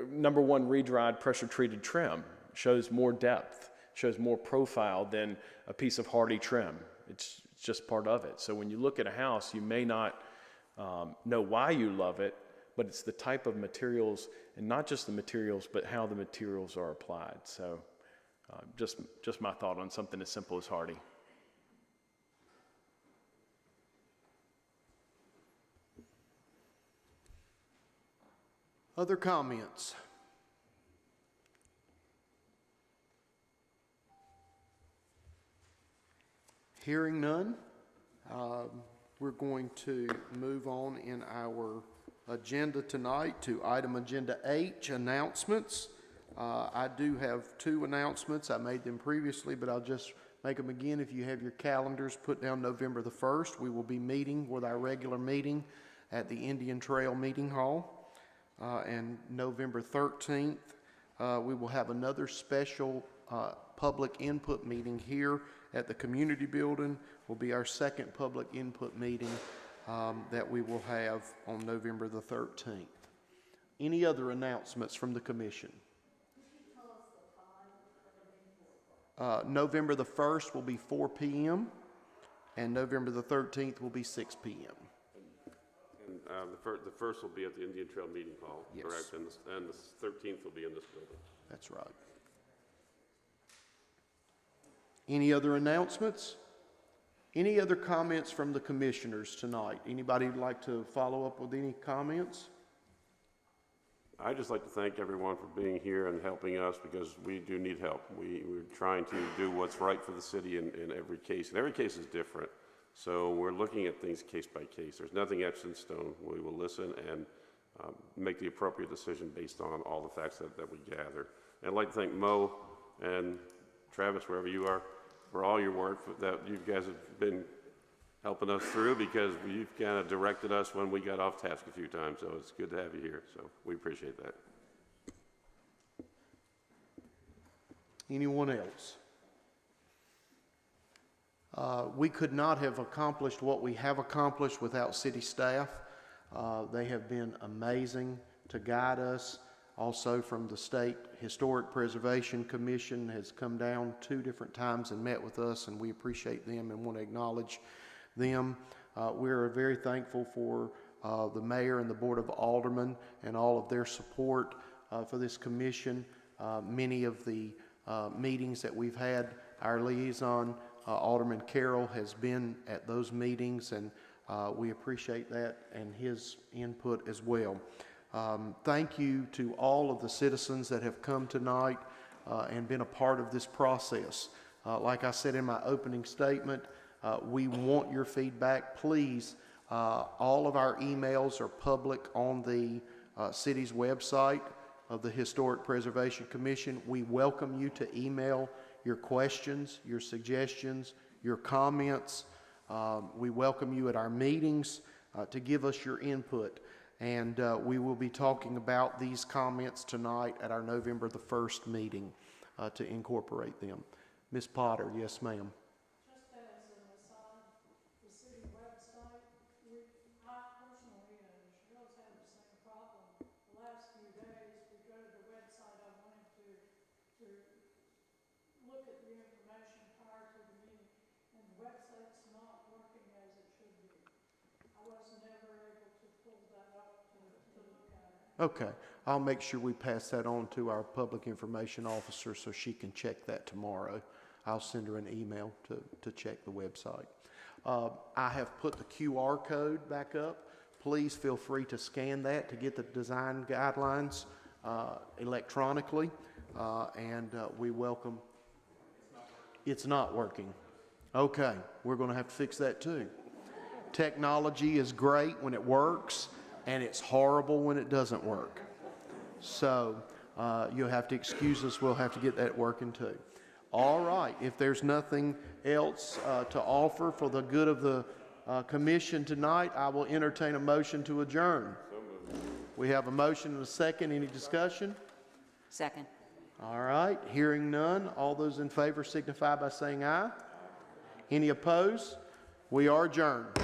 number one, re-dried pressure-treated trim shows more depth, shows more profile than a piece of hardy trim. It's just part of it. So when you look at a house, you may not know why you love it, but it's the type of materials, and not just the materials, but how the materials are applied. So just my thought on something as simple as hardy. Other comments? Hearing none, we're going to move on in our agenda tonight to item agenda H, announcements. I do have 2 announcements. I made them previously, but I'll just make them again. If you have your calendars, put down November the 1st. We will be meeting with our regular meeting at the Indian Trail Meeting Hall. And November 13th, we will have another special public input meeting here at the community building. Will be our second public input meeting that we will have on November the 13th. Any other announcements from the commission? November the 1st will be 4 p.m. and November the 13th will be 6 p.m. And the first will be at the Indian Trail Meeting Hall, Yes. correct? And the 13th will be in this building. That's right. Any other announcements? Any other comments from the commissioners tonight? Anybody like to follow up with any comments? I'd just like to thank everyone for being here and helping us, because we do need help. We're trying to do what's right for the city in every case, and every case is different. So we're looking at things case by case. There's nothing etched in stone. We will listen and make the appropriate decision based on all the facts that we gather. And I'd like to thank Mo and Travis, wherever you are, for all your work that you guys have been helping us through, because you've kind of directed us when we got off task a few times. So it's good to have you here. So we appreciate that. Anyone else? We could not have accomplished what we have accomplished without city staff. They have been amazing to guide us. Also from the State Historic Preservation Commission has come down 2 different times and met with us, and we appreciate them and want to acknowledge them. We're very thankful for the mayor and the Board of Aldermen and all of their support for this commission. Many of the meetings that we've had, our liaison, Alderman Carroll, has been at those meetings, and we appreciate that and his input as well. Thank you to all of the citizens that have come tonight and been a part of this process. Like I said in my opening statement, we want your feedback. Please, all of our emails are public on the city's website of the Historic Preservation Commission. We welcome you to email your questions, your suggestions, your comments. We welcome you at our meetings to give us your input. And we will be talking about these comments tonight at our November the 1st meeting to incorporate them. Ms. Potter, yes, ma'am. Just as an aside, the city website, I personally, and Cheryl's had the same problem the last few days. We go to the website, I wanted to look at the information prior to the meeting, and the website's not working as it should be. I was never able to pull that up to look at it. Okay, I'll make sure we pass that on to our public information officer so she can check that tomorrow. I'll send her an email to check the website. I have put the QR code back up. Please feel free to scan that to get the design guidelines electronically, and we welcome. It's not working. Okay, we're going to have to fix that too. Technology is great when it works, and it's horrible when it doesn't work. So you'll have to excuse us. We'll have to get that working too. All right, if there's nothing else to offer for the good of the commission tonight, I will entertain a motion to adjourn. We have a motion and a second. Any discussion? Second. All right, hearing none. All those in favor signify by saying aye. Any opposed? We are adjourned.